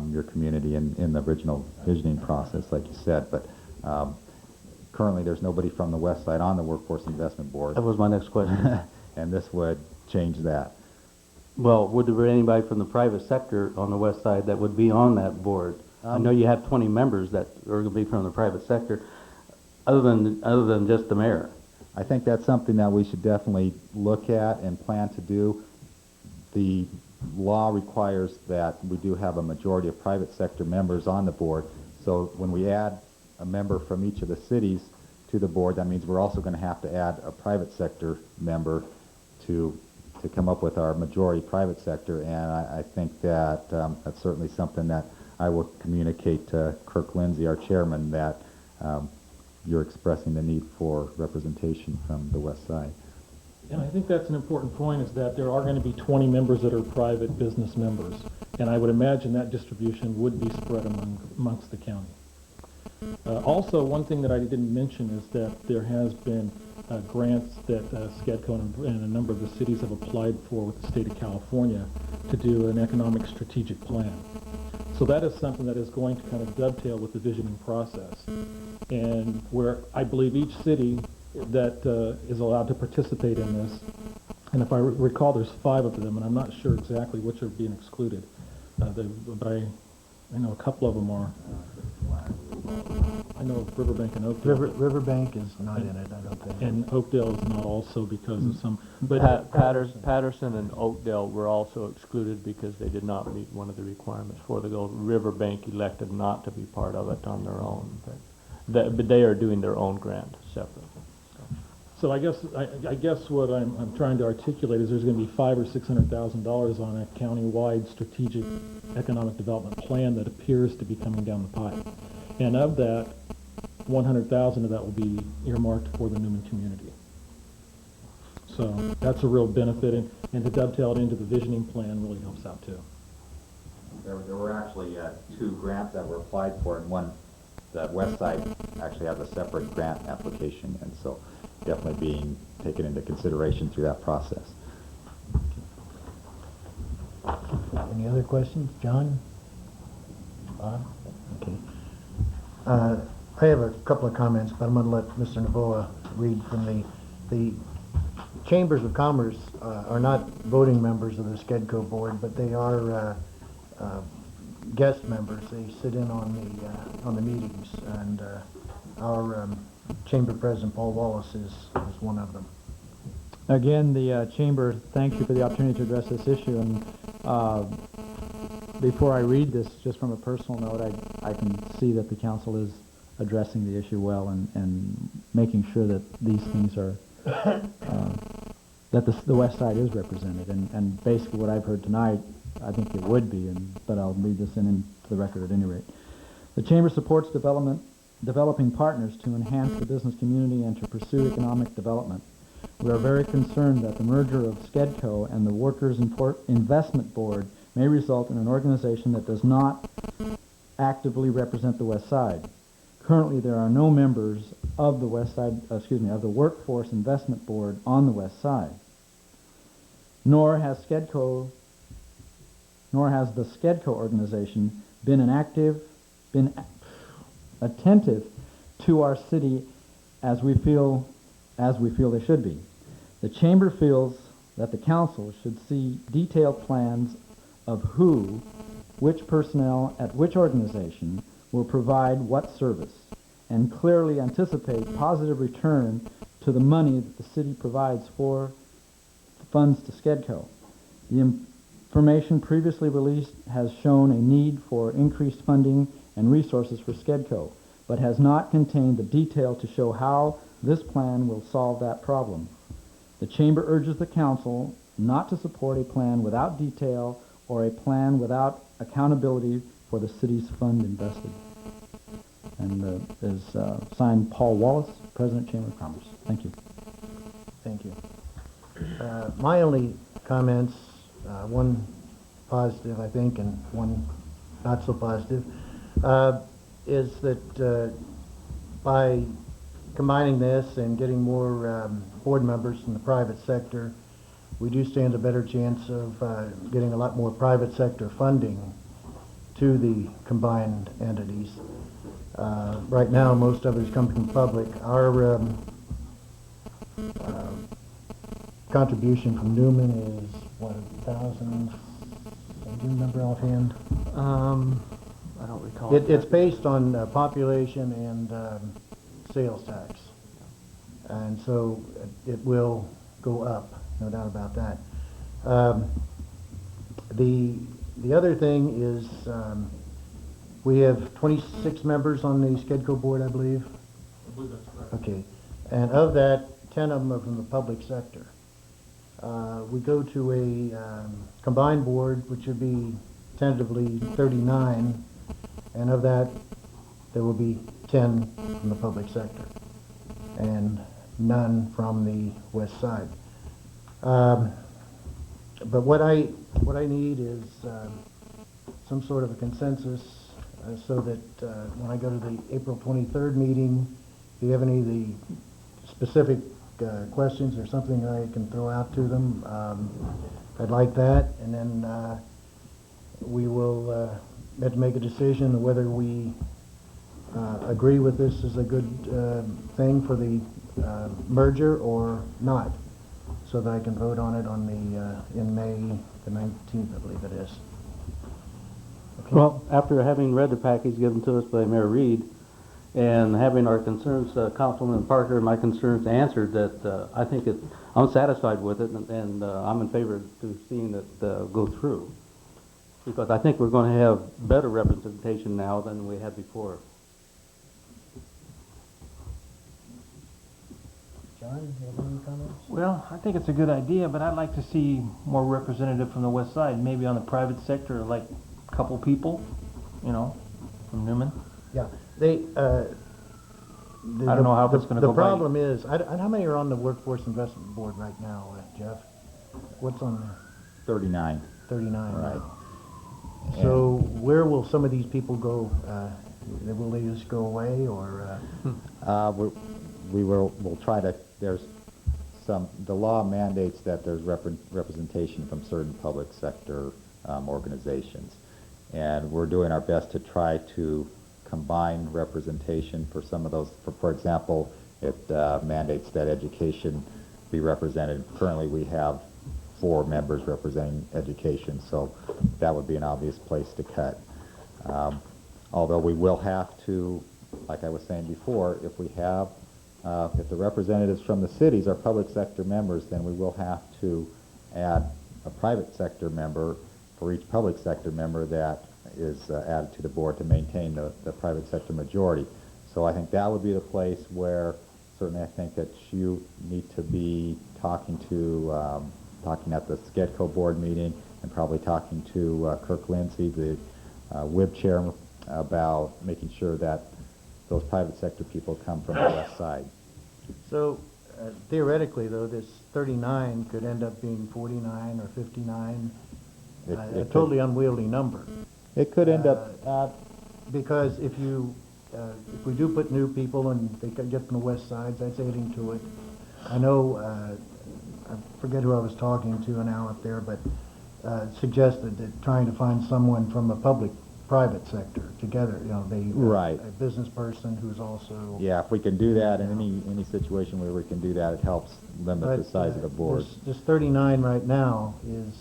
S12: your community in the original visioning process, like you said, but currently there's nobody from the west side on the Workforce Investment Board.
S10: That was my next question.
S12: And this would change that.
S10: Well, would there be anybody from the private sector on the west side that would be on that board? I know you have 20 members that are going to be from the private sector, other than just the mayor.
S12: I think that's something that we should definitely look at and plan to do. The law requires that we do have a majority of private sector members on the board, so when we add a member from each of the cities to the board, that means we're also going to have to add a private sector member to come up with our majority private sector, and I think that that's certainly something that I will communicate to Kirk Lindsay, our chairman, that you're expressing the need for representation from the west side.
S11: And I think that's an important point, is that there are going to be 20 members that are private business members, and I would imagine that distribution would be spread amongst the county. Also, one thing that I didn't mention is that there has been grants that Skedco and a number of the cities have applied for with the state of California to do an economic strategic plan. So that is something that is going to kind of dovetail with the visioning process. and where I believe each city that is allowed to participate in this, and if I recall, there's 5 of them, and I'm not sure exactly which are being excluded, but I know a couple of them are. I know Riverbank and Oakdale.
S1: Riverbank is not in it, I don't think.
S11: And Oakdale is not also because of some, but
S7: Patterson and Oakdale were also excluded because they did not meet one of the requirements for the goal. Riverbank elected not to be part of it on their own, but they are doing their own grant separate.
S11: so I guess what I'm trying to articulate is there's going to be $500,000 or $600,000 on a county-wide strategic economic development plan that appears to be coming down the pipe, and of that, 100,000 of that will be earmarked for the Newman community. So that's a real benefit, and to dovetail it into the visioning plan really helps out too.
S12: There were actually 2 grants that were applied for, and one, the west side actually has a separate grant application, and so definitely being taken into consideration through that process.
S1: Any other questions? John? Bob? Okay. I have a couple of comments, but I'm going to let Mr. Navoa read from the Chambers of Commerce are not voting members of the SCEDCO board, but they are guest members. They sit in on the meetings, and our Chamber President Paul Wallace is one of them.
S9: Again, the Chamber thanks you for the opportunity to address this issue, and before I read this, just from a personal note, I can see that the council is addressing the issue well and making sure that these things are, that the west side is represented, and basically what I've heard tonight, I think it would be, but I'll read this into the record at any rate. The Chamber supports developing partners to enhance the business community and to pursue economic development. We are very concerned that the merger of SCEDCO and the Workers' Investment Board may result in an organization that does not actively represent the West Side. Currently, there are no members of the of the Workforce Investment Board on the West Side. Nor has the SCEDCO organization been attentive to our city as we feel they should be. The Chamber feels that the Council should see detailed plans of who, which personnel at which organization will provide what service, and clearly anticipate positive return to the money that the city provides for funds to SCEDCO. The information previously released has shown a need for increased funding and resources for SCEDCO, but has not contained the detail to show how this plan will solve that problem. The Chamber urges the Council not to support a plan without detail or a plan without accountability for the city's fund invested. And is signed Paul Wallace, President, Chamber of Commerce. Thank you.
S1: Thank you. My only comments, one positive, I think, and one not so positive, is that by combining this and getting more board members from the private sector, we do stand a better chance of getting a lot more private sector funding to the combined entities. Right now, most of it is coming from public. Our contribution from Newman is, what, 1,000? Do you remember offhand?
S7: I don't recall.
S1: It's based on population and sales tax. And so it will go up, no doubt about that. The other thing is we have 26 members on the SCEDCO board, I believe.
S11: I believe that's correct.
S1: Okay. And of that, 10 of them are from the public sector. We go to a combined board, which would be tentatively 39, and of that, there will be 10 from the public sector, and none from the west side. But what I need is some sort of a consensus so that when I go to the April 23rd meeting, if you have any of the specific questions or something I can throw out to them, I'd like that, and then we will have to make a decision whether we agree with this as a good thing for the merger or not, so that I can vote on it on the in May the 19th, I believe it is. Okay.
S10: Well, after having read the package given to us by Mayor Reed and having our concerns, Councilman Parker and my concerns answered, that I think I'm satisfied with it, and I'm in favor to seeing it go through. Because I think we're going to have better representation now than we had before.
S1: John, you have any comments?
S4: Well, I think it's a good idea, but I'd like to see more representative from the west side, maybe on the private sector, like a couple people, you know, from Newman.
S1: Yeah, they.
S4: I don't know how it's gonna go
S1: The
S4: by.
S1: problem is, how many are on the Workforce Investment Board right now, Jeff? What's on there?
S12: 39.
S1: 39.
S12: Right.
S1: So where will some of these people go? Will they just go away, or?
S12: We'll try to, the law mandates that there's representation from certain public sector organizations. And we're doing our best to try to combine representation for some of those. For example, it mandates that education be represented. Currently we have 4 members representing education, so that would be an obvious place to cut. Although we will have to, like I was saying before, if the representatives from the cities are public sector members, then we will have to add a private sector member for each public sector member that is added to the board to maintain the private sector majority. So I think that would be the place where certainly I think that you need to be talking at the SCEDCO board meeting and probably talking to Kirk Lindsay, the WIB chair, about making sure that those private sector people come from the west side.
S1: So theoretically, though, this 39 could end up being 49 or 59, a totally unwieldy number.
S12: It could end up...
S1: because if we do put new people and they can get from the west side, that's adding to it. I know, I forget who I was talking to now up there, but suggested that trying to find someone from a private sector together, you know,
S12: Right.
S1: a business person who's also...
S12: Yeah, if we can do that in any situation where we can do that, it helps limit the size of the board.
S1: This 39 right now is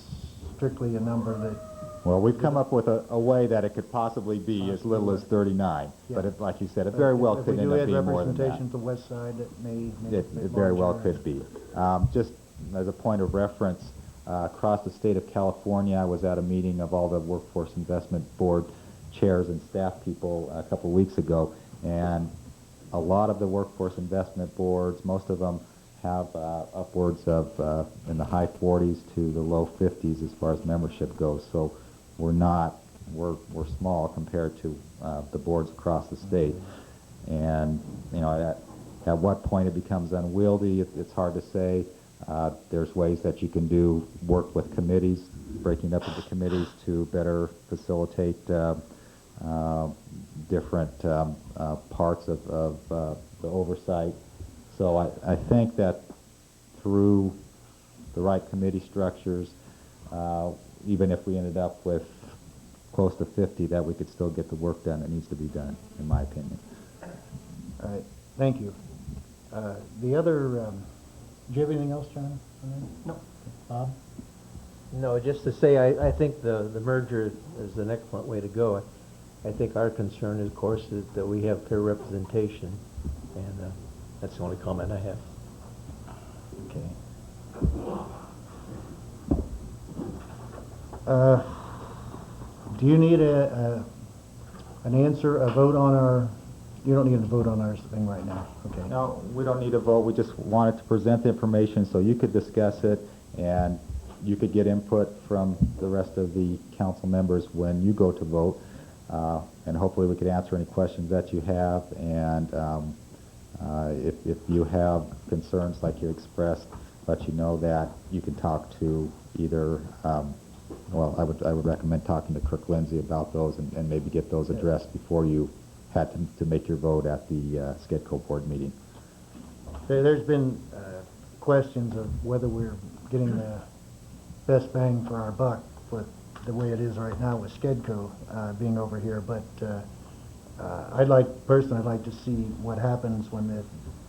S1: strictly a number that...
S12: Well, we've come up with a way that it could possibly be as little as 39,
S1: Yeah.
S12: but it, like you said, it very well could end up being more than
S1: If we do add
S12: that.
S1: representation to the west side, that may make
S12: It
S1: it
S12: very well
S1: larger.
S12: could be. Just as a point of reference, across the state of California, I was at a meeting of all the Workforce Investment Board chairs and staff people a couple weeks ago, and a lot of the Workforce Investment Boards, most of them have upwards of in the high 40s to the low 50s as far as membership goes. So we're small compared to the boards across the state. And, you know, at what point it becomes unwieldy, it's hard to say. There's ways that you can work with committees, breaking up into committees to better facilitate different parts of the oversight. So I think that through the right committee structures, even if we ended up with close to 50, that we could still get the work done that needs to be done, in my opinion.
S1: All right, thank you. The other, do you have anything else, John?
S4: No.
S1: Bob?
S13: No, just to say, I think the merger is an excellent way to go. I think our concern, of course, is that we have fair representation, and that's the only comment I have.
S1: Okay. Do you need an answer, a vote on our, you don't need to vote on our thing right now, okay?
S12: No, we don't need a vote. We just wanted to present the information so you could discuss it and you could get input from the rest of the council members when you go to vote. And hopefully we could answer any questions that you have. And if you have concerns like you expressed, let you know that you can talk to either, well, I would recommend talking to Kirk Lindsay about those and maybe get those addressed before you had to make your vote at the SCEDCO board meeting.
S1: There's been questions of whether we're getting the best bang for our buck with the way it is right now with SCEDCO being over here, but Personally, I'd like to see what happens when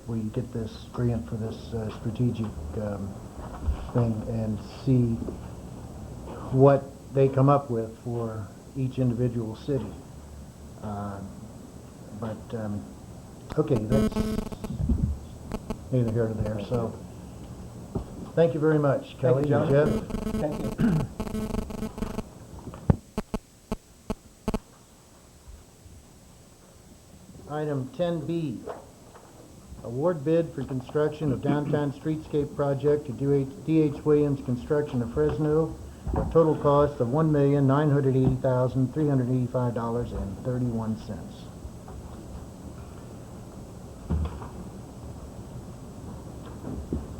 S1: we get this grant for this strategic thing and see what they come up with for each individual city. Okay, that's neither here nor there. So, thank you very much, Kelly and Jeff.
S10: Thank you.
S1: Item 10B, award bid for construction of downtown streetscape project to D.H. Williams Construction of Fresno, a total cost of $1,980,385.31.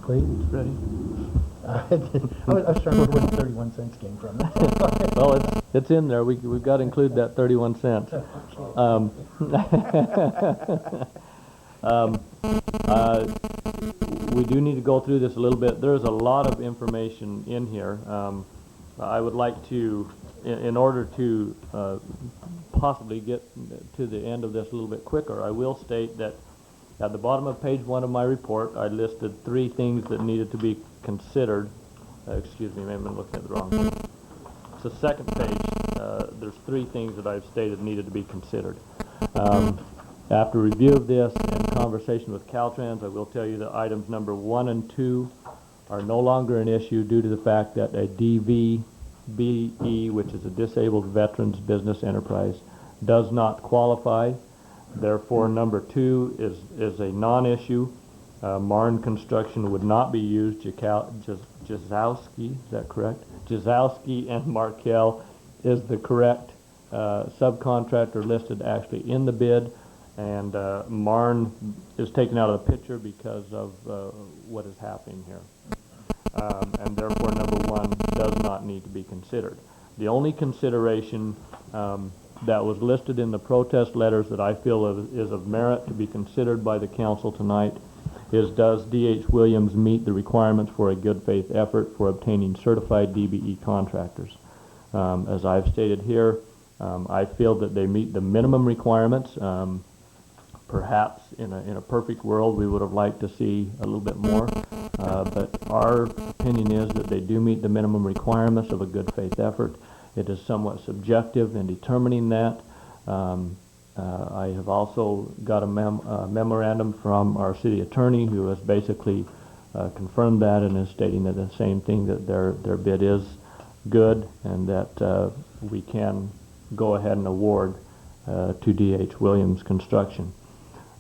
S1: Clayton?
S7: Ready?
S1: I was trying to remember where the 31 cents came from.
S7: Well, it's in there. We've got to include that 31 cents. We do need to go through this a little bit. There's a lot of information in here. I would like to, in order to possibly get to the end of this a little bit quicker, I will state that at the bottom of page 1 of my report, I listed 3 things that needed to be considered. Excuse me, maybe I'm looking at the wrong thing. It's the second page. There's 3 things that I've stated needed to be considered. After review of this and conversation with Caltrans, I will tell you that items number 1 and 2 are no longer an issue due to the fact that a DVBE, which is a Disabled Veterans Business Enterprise, does not qualify. Therefore, number 2 is a non-issue. Marn Construction would not be used. Jazowski, is that correct? Jazowski and Markel is the correct subcontractor listed actually in the bid, and Marn is taken out of the picture because of what is happening here. And therefore, number 1 does not need to be considered. The only consideration that was listed in the protest letters that I feel is of merit to be considered by the council tonight is, does D.H. Williams meet the requirements for a good faith effort for obtaining certified DBE contractors? As I've stated here, I feel that they meet the minimum requirements. Perhaps in a perfect world we would have liked to see a little bit more, but our opinion is that they do meet the minimum requirements of a good faith effort. It is somewhat subjective in determining that. I have also got a memorandum from our city attorney who has basically confirmed that and is stating that the same thing, that their bid is good and that we can go ahead and award to D.H. Williams Construction.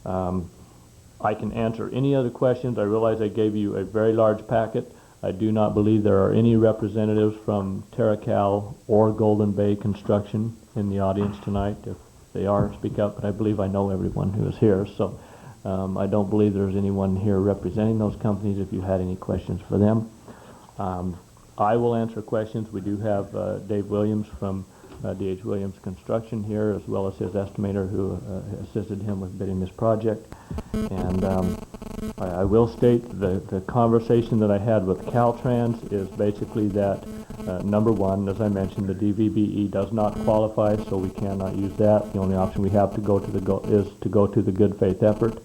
S7: I can answer any other questions. I realize I gave you a very large packet. I do not believe there are any representatives from TerraCal or Golden Bay Construction in the audience tonight. If they are, speak up, but I believe I know everyone who is here. So I don't believe there's anyone here representing those companies if you had any questions for them. I will answer questions. We do have Dave Williams from D.H. Williams Construction here, as well as his estimator who assisted him with bidding this project. And I will state the conversation that I had with Caltrans is basically that number 1, as I mentioned, the DVBE does not qualify, so we cannot use that. The only option we have to go to is to go to the good faith effort.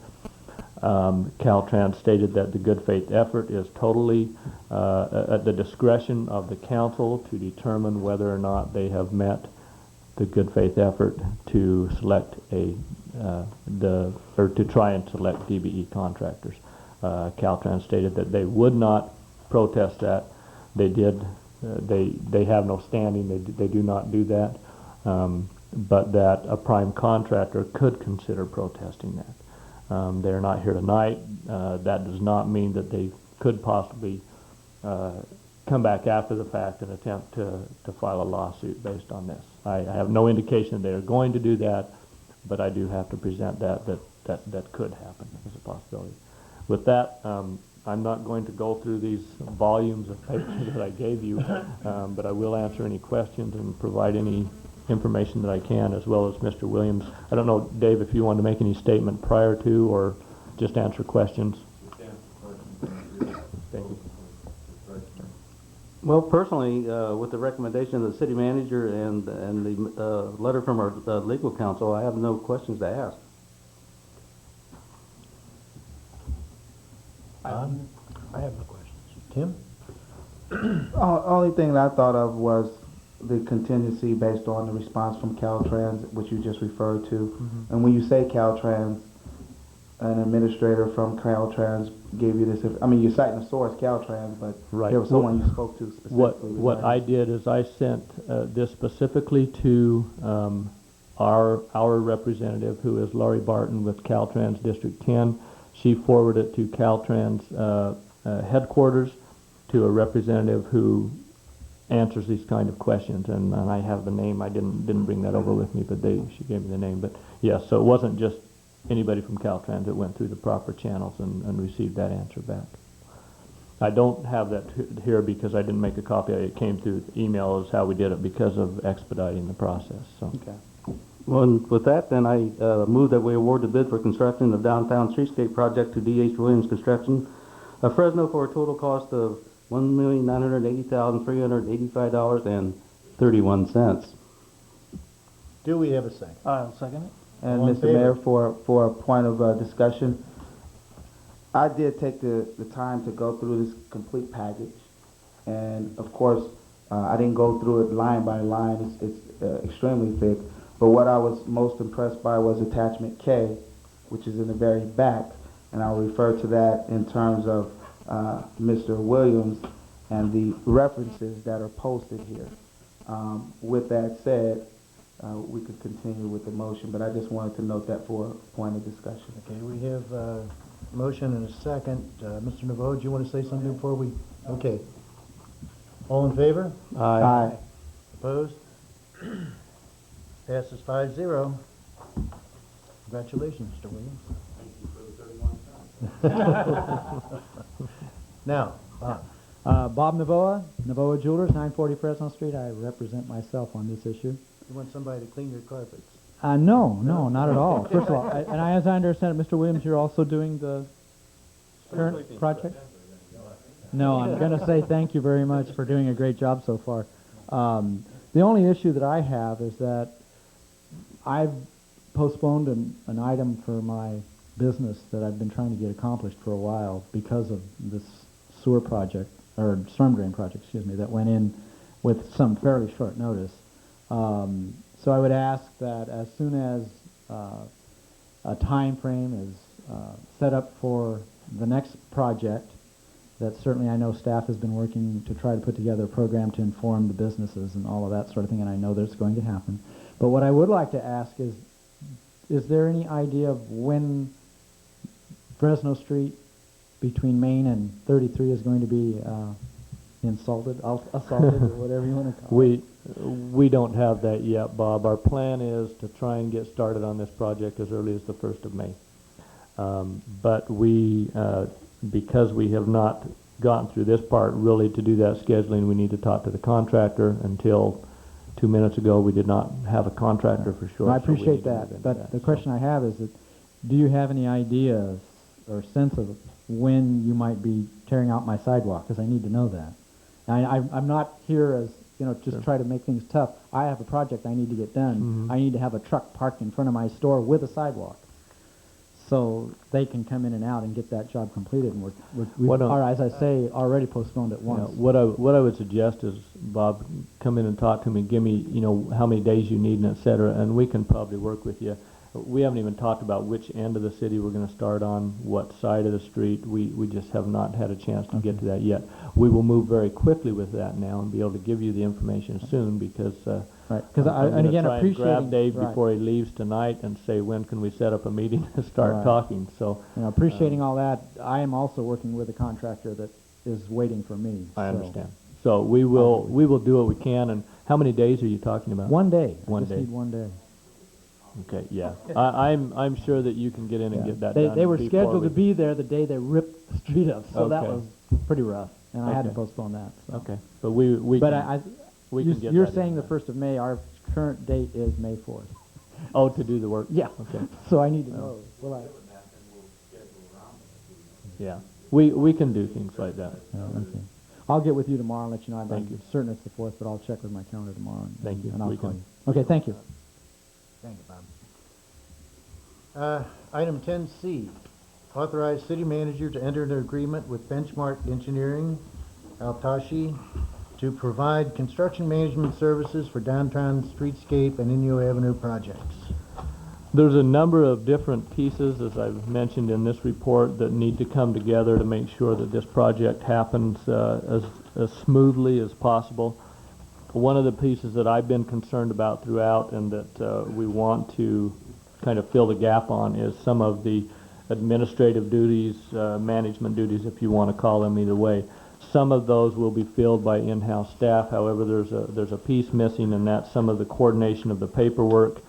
S7: Caltrans stated that the good faith effort is totally at the discretion of the council to determine whether or not they have met the good faith effort to select to try and select DBE contractors. Caltrans stated that they would not protest that. They did. They have no standing. They do not do that. But that a prime contractor could consider protesting that. They're not here tonight. That does not mean that they could possibly come back after the fact and attempt to file a lawsuit based on this. I have no indication they are going to do that, but I do have to present that could happen as a possibility. With that, I'm not going to go through these volumes of paper that I gave you, but I will answer any questions and provide any information that I can, as well as Mr. Williams. I don't know, Dave, if you want to make any statement prior to or just answer questions. Thank you.
S10: Well, personally, with the recommendation of the city manager and the letter from our legal counsel, I have no questions to ask.
S1: I have no questions. Tim?
S5: Only thing that I thought of was the contingency based on the response from Caltrans, which you just referred to. And when you say Caltrans, an administrator from Caltrans gave you this. I mean, you're citing the source, Caltrans, but
S7: Right.
S5: there was someone you spoke to specifically.
S7: What I did is I sent this specifically to our representative, who is Laurie Barton with Caltrans District 10. She forwarded it to Caltrans headquarters, to a representative who answers these kind of questions, and I have the name. I didn't bring that over with me, but she gave me the name. But yes, so it wasn't just anybody from Caltrans. It went through the proper channels and received that answer back. I don't have that here because I didn't make a copy. It came through email is how we did it because of expediting the process. So.
S5: Okay.
S10: Well, and with that, then I move that we award the bid for construction of downtown streetscape project to D.H. Williams Construction of Fresno for a total cost of $1,980,385.31.
S1: Do we have a second?
S3: I'll second it.
S5: And
S1: All in
S5: Mr.
S1: favor?
S5: Mayor, for a point of discussion, I did take the time to go through this complete package, and of course, I didn't go through it line by line. It's extremely thick. But what I was most impressed by was attachment K, which is in the very back, and I'll refer to that in terms of Mr. Williams and the references that are posted here. With that said, we could continue with the motion, but I just wanted to note that for a point of discussion.
S1: Okay, we have a motion and a second. Mr. Naveau, do you want to say something before we? Okay. All in favor?
S5: Aye.
S1: Opposed? Passes 5-0. Congratulations, Mr. Williams. Now, Bob.
S9: Bob Navoa, Navoa Jewelers, 940 Fresno Street. I represent myself on this issue.
S1: You want somebody to clean your carpets?
S9: No, not at all. First of all, as I understand it, Mr. Williams, you're also doing the current project? No, I'm going to say thank you very much for doing a great job so far. The only issue that I have is that I've postponed an item for my business that I've been trying to get accomplished for a while because of this sewer project, or storm drain project, excuse me, that went in with some fairly short notice. So I would ask that as soon as a time frame is set up for the next project, that certainly I know staff has been working to try to put together a program to inform the businesses and all of that sort of thing, and I know that's going to happen. But what I would like to ask is there any idea of when Fresno Street between Main and 33 is going to be assaulted, or whatever you want to call it?
S7: We don't have that yet, Bob. Our plan is to try and get started on this project as early as the 1st of May. But because we have not gotten through this part really to do that scheduling, we need to talk to the contractor. Until 2 minutes ago, we did not have a contractor for sure.
S9: I
S7: so we
S9: appreciate
S7: need to move
S9: that,
S7: into
S9: but the question I have is that, do you have any idea or sense of when you might be tearing out my sidewalk? Because I need to know that. I'm not here as, just try to make things tough. I have a project I need to get done. I need to have a truck parked in front of my store with a sidewalk, so they can come in and out and get that job completed. And we are, as I say, already postponed it once.
S7: What I would suggest is, Bob, come in and talk to me. Give me, how many days you need and et cetera, and we can probably work with you. We haven't even talked about which end of the city we're going to start on, what side of the street. We just have not had a chance to get to that yet. We will move very quickly with that now and be able to give you the information soon because
S9: right. Because
S7: I'm going to try and grab
S9: appreciating
S7: Dave
S9: right.
S7: before he leaves tonight and say, when can we set up a meeting to start
S9: Right.
S7: talking? So
S9: appreciating all that, I am also working with a contractor that is waiting for me.
S7: I
S9: so.
S7: understand. So we will do what we can. And how many days are you talking about?
S9: 1 day.
S7: One
S9: I just
S7: day.
S9: need 1 day.
S7: Okay, yeah. I'm sure that you can get in and get that done.
S9: They were
S7: before
S9: scheduled
S7: we-
S9: to be there the day they ripped the street up, so that
S7: Okay.
S9: was pretty rough, and I had to
S7: Okay.
S9: postpone that. So.
S7: Okay, but we
S9: But
S7: can, we can get
S9: you're
S7: that
S9: saying
S7: in
S9: the
S7: there.
S9: 1st of May. Our current date is May 4th.
S7: Oh, to do the work?
S9: Yeah.
S7: Okay.
S9: So I need to know. Will I?
S7: Yeah. We can do things like that.
S9: Okay. I'll get with you tomorrow and let you know.
S7: Thank you.
S9: I'm certain it's the 4th, but I'll check with my calendar tomorrow.
S7: Thank you.
S9: And I'll
S7: We
S9: call
S7: can-
S9: you. Okay, thank you.
S1: Thank you, Bob. Item 10C, authorize city manager to enter into agreement with Benchmark Engineering, Altashi, to provide construction management services for downtown streetscape and Inyo Avenue projects.
S7: There's a number of different pieces, as I've mentioned in this report, that need to come together to make sure that this project happens as smoothly as possible. One of the pieces that I've been concerned about throughout and that we want to kind of fill the gap on is some of the administrative duties, management duties, if you want to call them either way. Some of those will be filled by in-house staff. However, there's a piece missing, and that's some of the coordination of the paperwork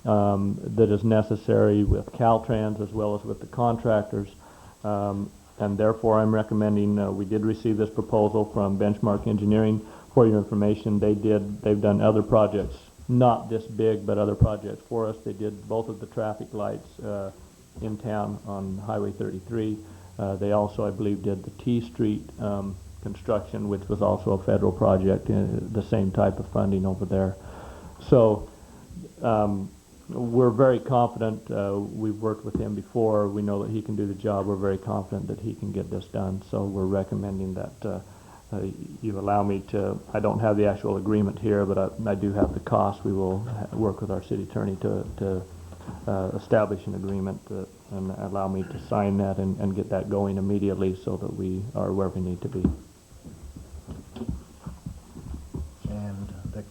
S7: that is necessary with Caltrans as well as with the contractors. And therefore, I'm recommending, we did receive this proposal from Benchmark Engineering. For your information, they've done other projects, not this big, but other projects for us. They did both of the traffic lights in town on Highway 33. They also, I believe, did the T Street construction, which was also a federal project, the same type of funding over there. So we're very confident. We've worked with him before. We know that he can do the job. We're very confident that he can get this done. So we're recommending that you allow me to, I don't have the actual agreement here, but I do have the cost. We will work with our city attorney to establish an agreement and allow me to sign that and get that going immediately so that we are where we need to be.
S1: And the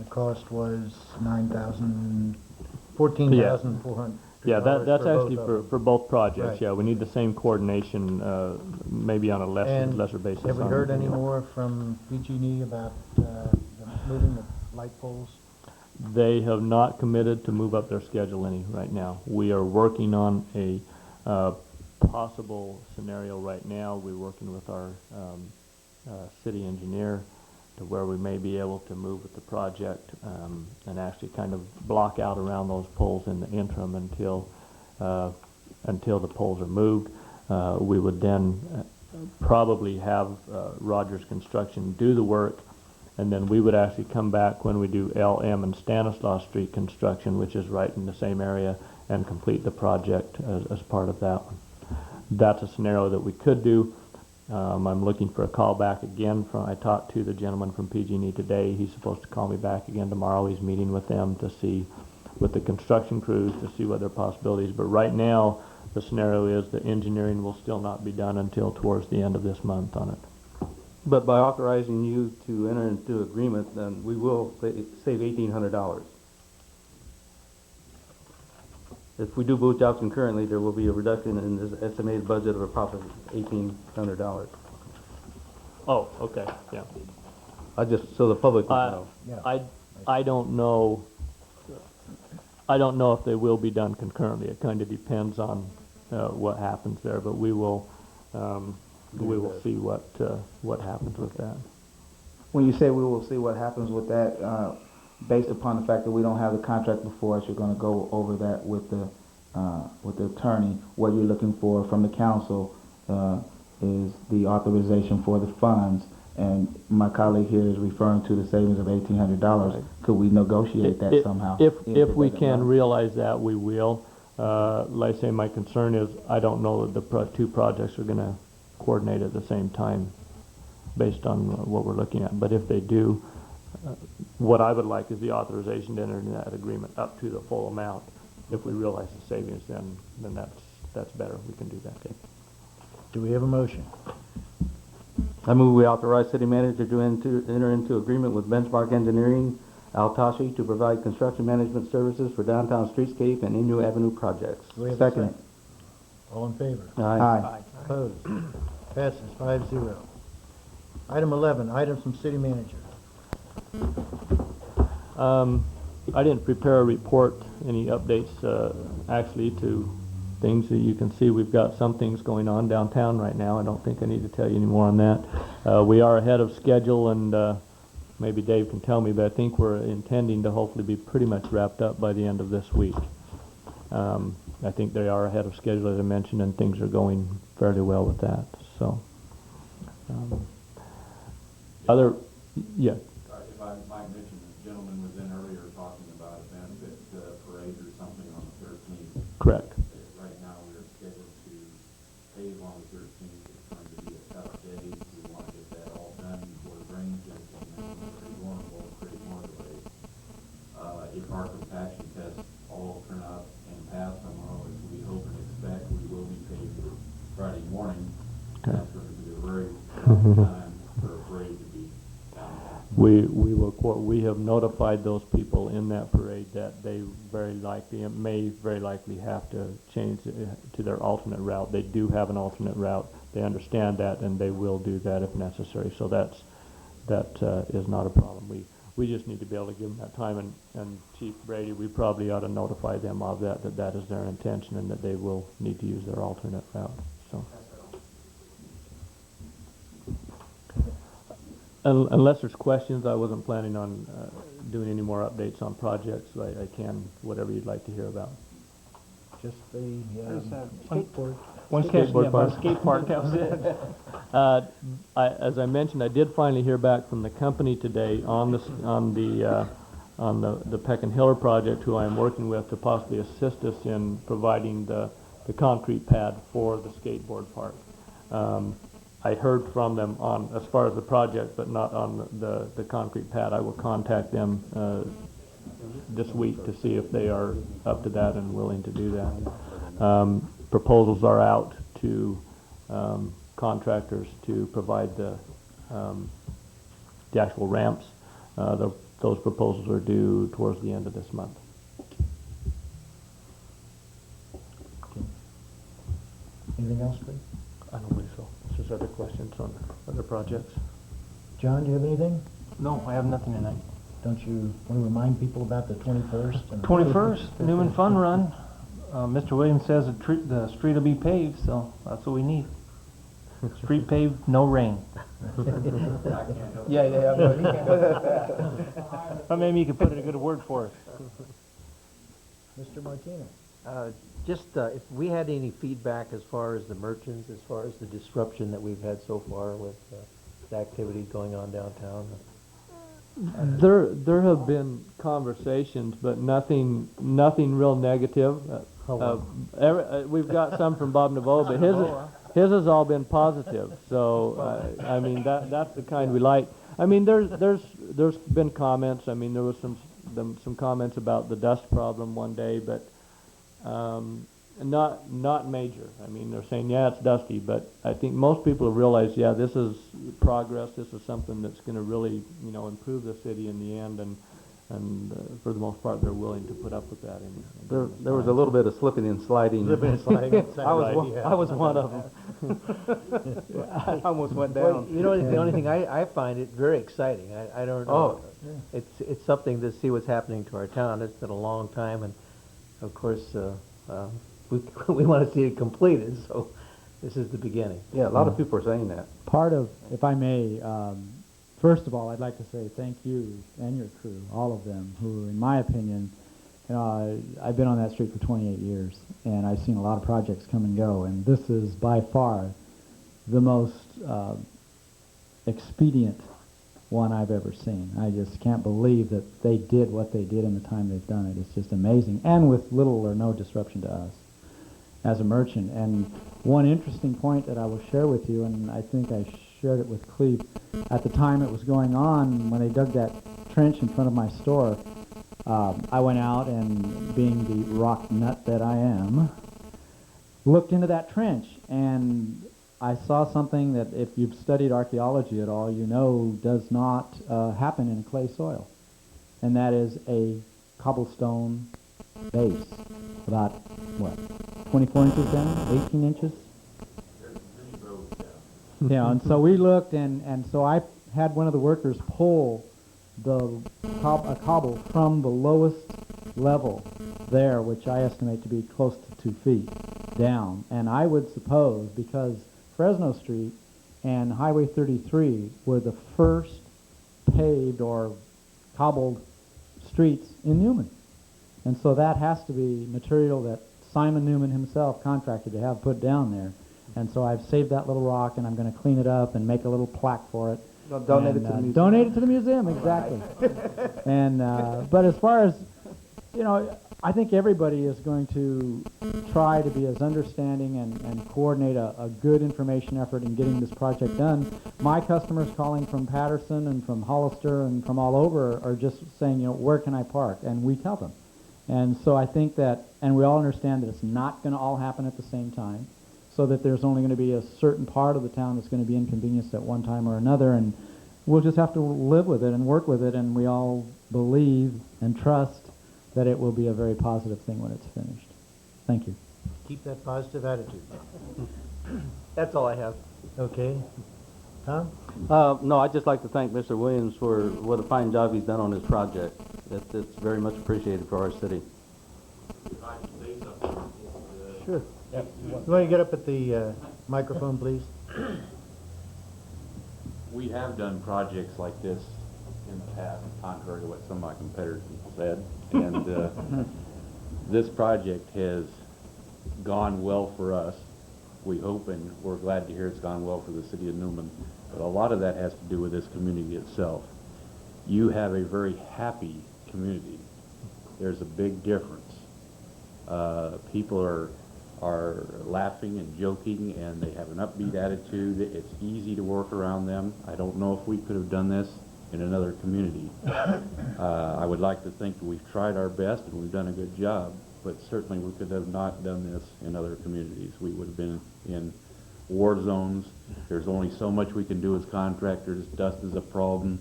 S1: cost was $14,400.
S7: Yeah, that's
S1: for
S7: actually
S1: both of
S7: for
S1: them.
S7: both projects.
S1: Right.
S7: Yeah, we need the same coordination, maybe on a
S1: And
S7: lesser basis.
S1: have we
S7: on-
S1: heard any more from PG&E about moving the light poles?
S7: They have not committed to move up their schedule any right now. We are working on a possible scenario right now. We're working with our city engineer to where we may be able to move with the project and actually kind of block out around those poles in the interim until the poles are moved. We would then probably have Rogers Construction do the work, and then we would actually come back when we do LM and Stanislaus Street construction, which is right in the same area, and complete the project as part of that one. That's a scenario that we could do. I'm looking for a call back again I talked to the gentleman from PG&E today. He's supposed to call me back again tomorrow. He's meeting with them to see, with the construction crews, to see what their possibilities. But right now, the scenario is the engineering will still not be done until towards the end of this month on it.
S10: But by authorizing you to enter into agreement, then we will save $1,800. If we do both jobs concurrently, there will be a reduction in this estimated budget of approximately $1,800.
S7: Oh, okay, yeah.
S10: So the public will know.
S1: Yeah.
S7: I don't know. I don't know if they will be done concurrently. It kind of depends on what happens there, but we will see what happens with that.
S5: When you say we will see what happens with that, based upon the fact that we don't have the contract before us, you're going to go over that with the attorney. What you're looking for from the council is the authorization for the funds, and my colleague here is referring to the savings of $1,800.
S7: Right.
S5: Could we negotiate that somehow?
S7: If
S5: it
S7: we
S5: doesn't
S7: can
S5: work?
S7: realize that, we will. Like I say, my concern is I don't know that the two projects are going to coordinate at the same time based on what we're looking at. But if they do, what I would like is the authorization to enter into that agreement up to the full amount. If we realize the savings, then that's better. We can do that. Okay.
S1: Do we have a motion?
S10: I move we authorize city manager to enter into agreement with Benchmark Engineering, Altashi, to provide construction management services for downtown streetscape and Inyo Avenue projects.
S1: Do we have
S5: Second.
S1: a second? All in favor?
S5: Aye.
S1: Opposed? Passes 5-0. Item 11, items from city manager.
S7: I didn't prepare a report, any updates actually to things that you can see. We've got some things going on downtown right now. I don't think I need to tell you any more on that. We are ahead of schedule, and maybe Dave can tell me, but I think we're intending to hopefully be pretty much wrapped up by the end of this week. I think they are ahead of schedule, as I mentioned, and things are going fairly well with that. So Other, yeah,
S14: If I might mention, the gentleman was in earlier talking about a benefit parade or something on the 13th.
S7: correct.
S14: Right now, we're scheduled to pave on the 13th. It's going to be a tough day. We want to get that all done before the rain sets in. That's pretty vulnerable, pretty more delays. If our compassion tests all turn out and pass tomorrow, as we hope and expect, we will be paved Friday morning.
S7: Okay.
S14: That's going to be a very long time for a parade to be downtown.
S7: We have notified those people in that parade that they may very likely have to change to their alternate route. They do have an alternate route. They understand that, and they will do that if necessary. So that is not a problem. We just need to be able to give them that time, and Chief Brady, we probably ought to notify them of that is their intention, and that they will need to use their alternate route. So. Unless there's questions, I wasn't planning on doing any more updates on projects. I can, whatever you'd like to hear about.
S1: Just the
S6: skateboard. One question about a skate park, that was it.
S7: As I mentioned, I did finally hear back from the company today on the Peck and Hiller project, who I am working with to possibly assist us in providing the concrete pad for the skateboard park. I heard from them on as far as the project, but not on the concrete pad. I will contact them this week to see if they are up to that and willing to do that. Proposals are out to contractors to provide the actual ramps. Those proposals are due towards the end of this month.
S1: anything else, Craig?
S7: I don't believe so. Is there other questions on other projects?
S1: John, do you have anything?
S4: No, I have nothing tonight.
S1: Don't you want to remind people about the 21st? And
S4: 21st, Newman Fun Run. Mr. Williams says the street will be paved, so that's what we need. Street paved, no rain. Yeah. Or maybe you could put in a good word for us.
S1: Mr. Martinez?
S13: Just if we had any feedback as far as the merchants, as far as the disruption that we've had so far with the activity going on downtown.
S7: There have been conversations, but nothing real negative. We've got some from Bob Naveau, but his has all been positive. So I mean that's the kind we like. I mean there's been comments. I mean there was some comments about the dust problem one day, but not major. I mean they're saying yeah it's dusty, but I think most people have realized yeah this is progress. This is something that's going to really improve the city in the end, and for the most part they're willing to put up with that.
S10: There was a little bit of slipping and sliding. I was one of them. I almost went down.
S13: Well, the only thing I find it very exciting. I don't know. It's something to see what's happening to our town. It's been a long time, and of course we want to see it completed. So this is the beginning.
S10: Yeah, a lot of people are saying that.
S9: Part of, if I may, first of all, I'd like to say thank you and your crew, all of them, who, in my opinion, I've been on that street for 28 years, and I've seen a lot of projects come and go, and this is by far the most expedient one I've ever seen. I just can't believe that they did what they did in the time they've done it. It's just amazing, and with little or no disruption to us as a merchant. And one interesting point that I will share with you, and I think I shared it with Cleve, at the time it was going on, when they dug that trench in front of my store, I went out and, being the rock nut that I am, looked into that trench, and I saw something that, if you've studied archaeology at all, you know does not happen in clay soil, and that is a cobblestone base, about, 24 inches down, 18 inches? Yeah, and so we looked, and so I had one of the workers pull a cobble from the lowest level there, which I estimate to be close to 2 feet down. And I would suppose, because Fresno Street and Highway 33 were the first paved or cobbled streets in Newman. And so that has to be material that Simon Newman himself contracted to have put down there. And so I've saved that little rock, and I'm going to clean it up and make a little plaque for it.
S5: Donate it to the
S9: And,
S5: museum.
S9: Donate it to the museum, exactly. And, but as far as, you know, I think everybody is going to try to be as understanding and coordinate a good information effort in getting this project done. My customers calling from Patterson and from Hollister and from all over are just saying, you know, where can I park? And we tell them. And so I think that, and we all understand that it's not going to all happen at the same time, so that there's only going to be a certain part of the town that's going to be inconvenienced at one time or another, and we'll just have to live with it and work with it, and we all believe and trust that it will be a very positive thing when it's finished. Thank you.
S1: Keep that positive attitude.
S13: That's all I have.
S1: Okay. Tom?
S10: No, I'd just like to thank Mr. Williams for what a fine job he's done on this project. It's very much appreciated for our city.
S14: If I can say something,
S1: Sure. You want to get up at the microphone, please?
S14: we have done projects like this in the past, contrary to what some of my competitors have said. And this project has gone well for us. We hope, and we're glad to hear it's gone well for the city of Newman. But a lot of that has to do with this community itself. You have a very happy community. There's a big difference. People are laughing and joking, and they have an upbeat attitude. It's easy to work around them. I don't know if we could have done this in another community. I would like to think that we've tried our best and we've done a good job, but certainly we could have not done this in other communities. We would have been in war zones. There's only so much we can do as contractors. Dust is a problem.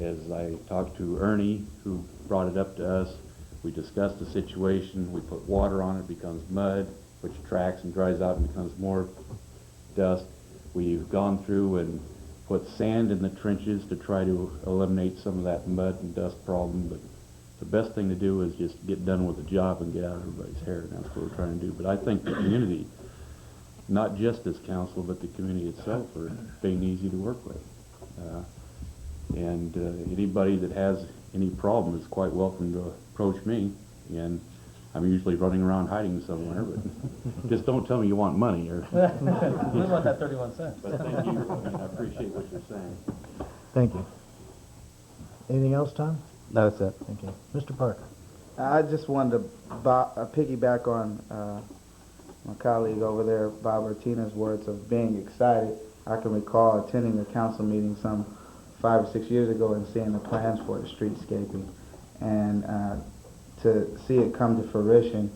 S14: As I talked to Ernie, who brought it up to us, we discussed the situation. We put water on it, it becomes mud, which tracks and dries out and becomes more dust. We've gone through and put sand in the trenches to try to eliminate some of that mud and dust problem, but the best thing to do is just get done with the job and get out of everybody's hair, and that's what we're trying to do. But I think the community, not just this council, but the community itself, are being easy to work with. And anybody that has any problem is quite welcome to approach me, and I'm usually running around hiding somewhere, but just don't tell me you want money. Or
S6: We want that 31 cents.
S14: But thank you. I appreciate what you're saying.
S1: Thank you. Anything else, Tom?
S5: No, that's it.
S1: Okay. Mr. Parker?
S5: I just wanted to piggyback on my colleague over there, Bob Martinez's words of being excited. I can recall attending a council meeting some 5 or 6 years ago and seeing the plans for the streetscaping, and to see it come to fruition.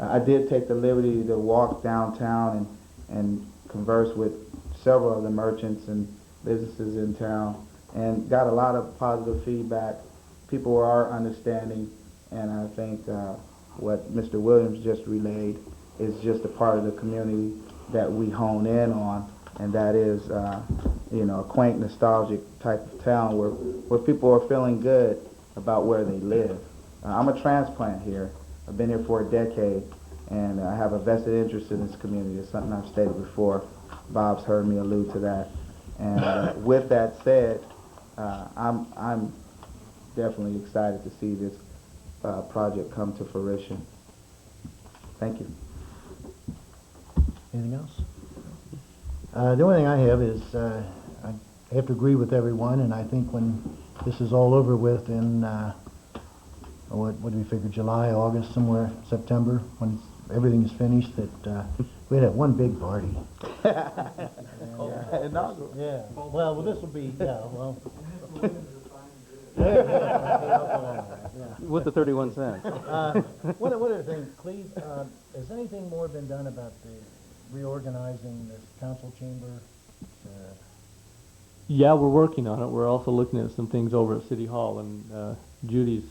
S5: I did take the liberty to walk downtown and converse with several of the merchants and businesses in town, and got a lot of positive feedback. People are understanding, and I think what Mr. Williams just relayed is just a part of the community that we hone in on, and that is, you know, a quaint, nostalgic type of town where people are feeling good about where they live. I'm a transplant here. I've been here for a decade, and I have a vested interest in this community. It's something I've stated before. Bob's heard me allude to that. And with that said, I'm definitely excited to see this project come to fruition. Thank you.
S1: Anything else? The only thing I have is I have to agree with everyone, and I think when this is all over with in, what do we figure, July, August, somewhere, September, when everything is finished, that we had one big party. Yeah. Well, this will be, yeah, well.
S10: With the 31 cents.
S1: One other thing, please, has anything more been done about the reorganizing this council chamber?
S7: Yeah, we're working on it. We're also looking at some things over at City Hall, and Judy's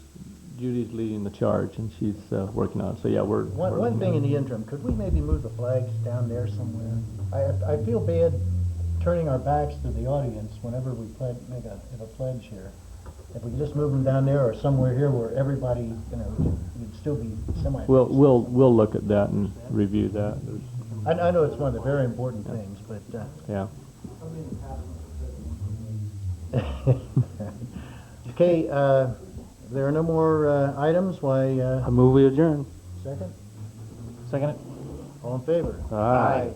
S7: leading the charge, and she's working on it. So yeah, we're
S1: One thing in the interim, could we maybe move the flags down there somewhere? I feel bad turning our backs to the audience whenever we make a pledge here. If we could just move them down there or somewhere here where everybody, you know, you'd still be semi.
S7: We'll look at that and review that.
S1: I know it's one of the very important things, but
S7: Yeah.
S1: okay. If there are no more items, why?
S10: I move we adjourn.
S1: Second.
S6: Second it?
S1: All in favor?
S10: Aye.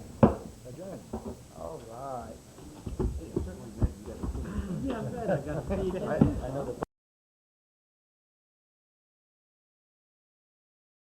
S1: Adjourned.
S5: All right.
S4: I got to feed.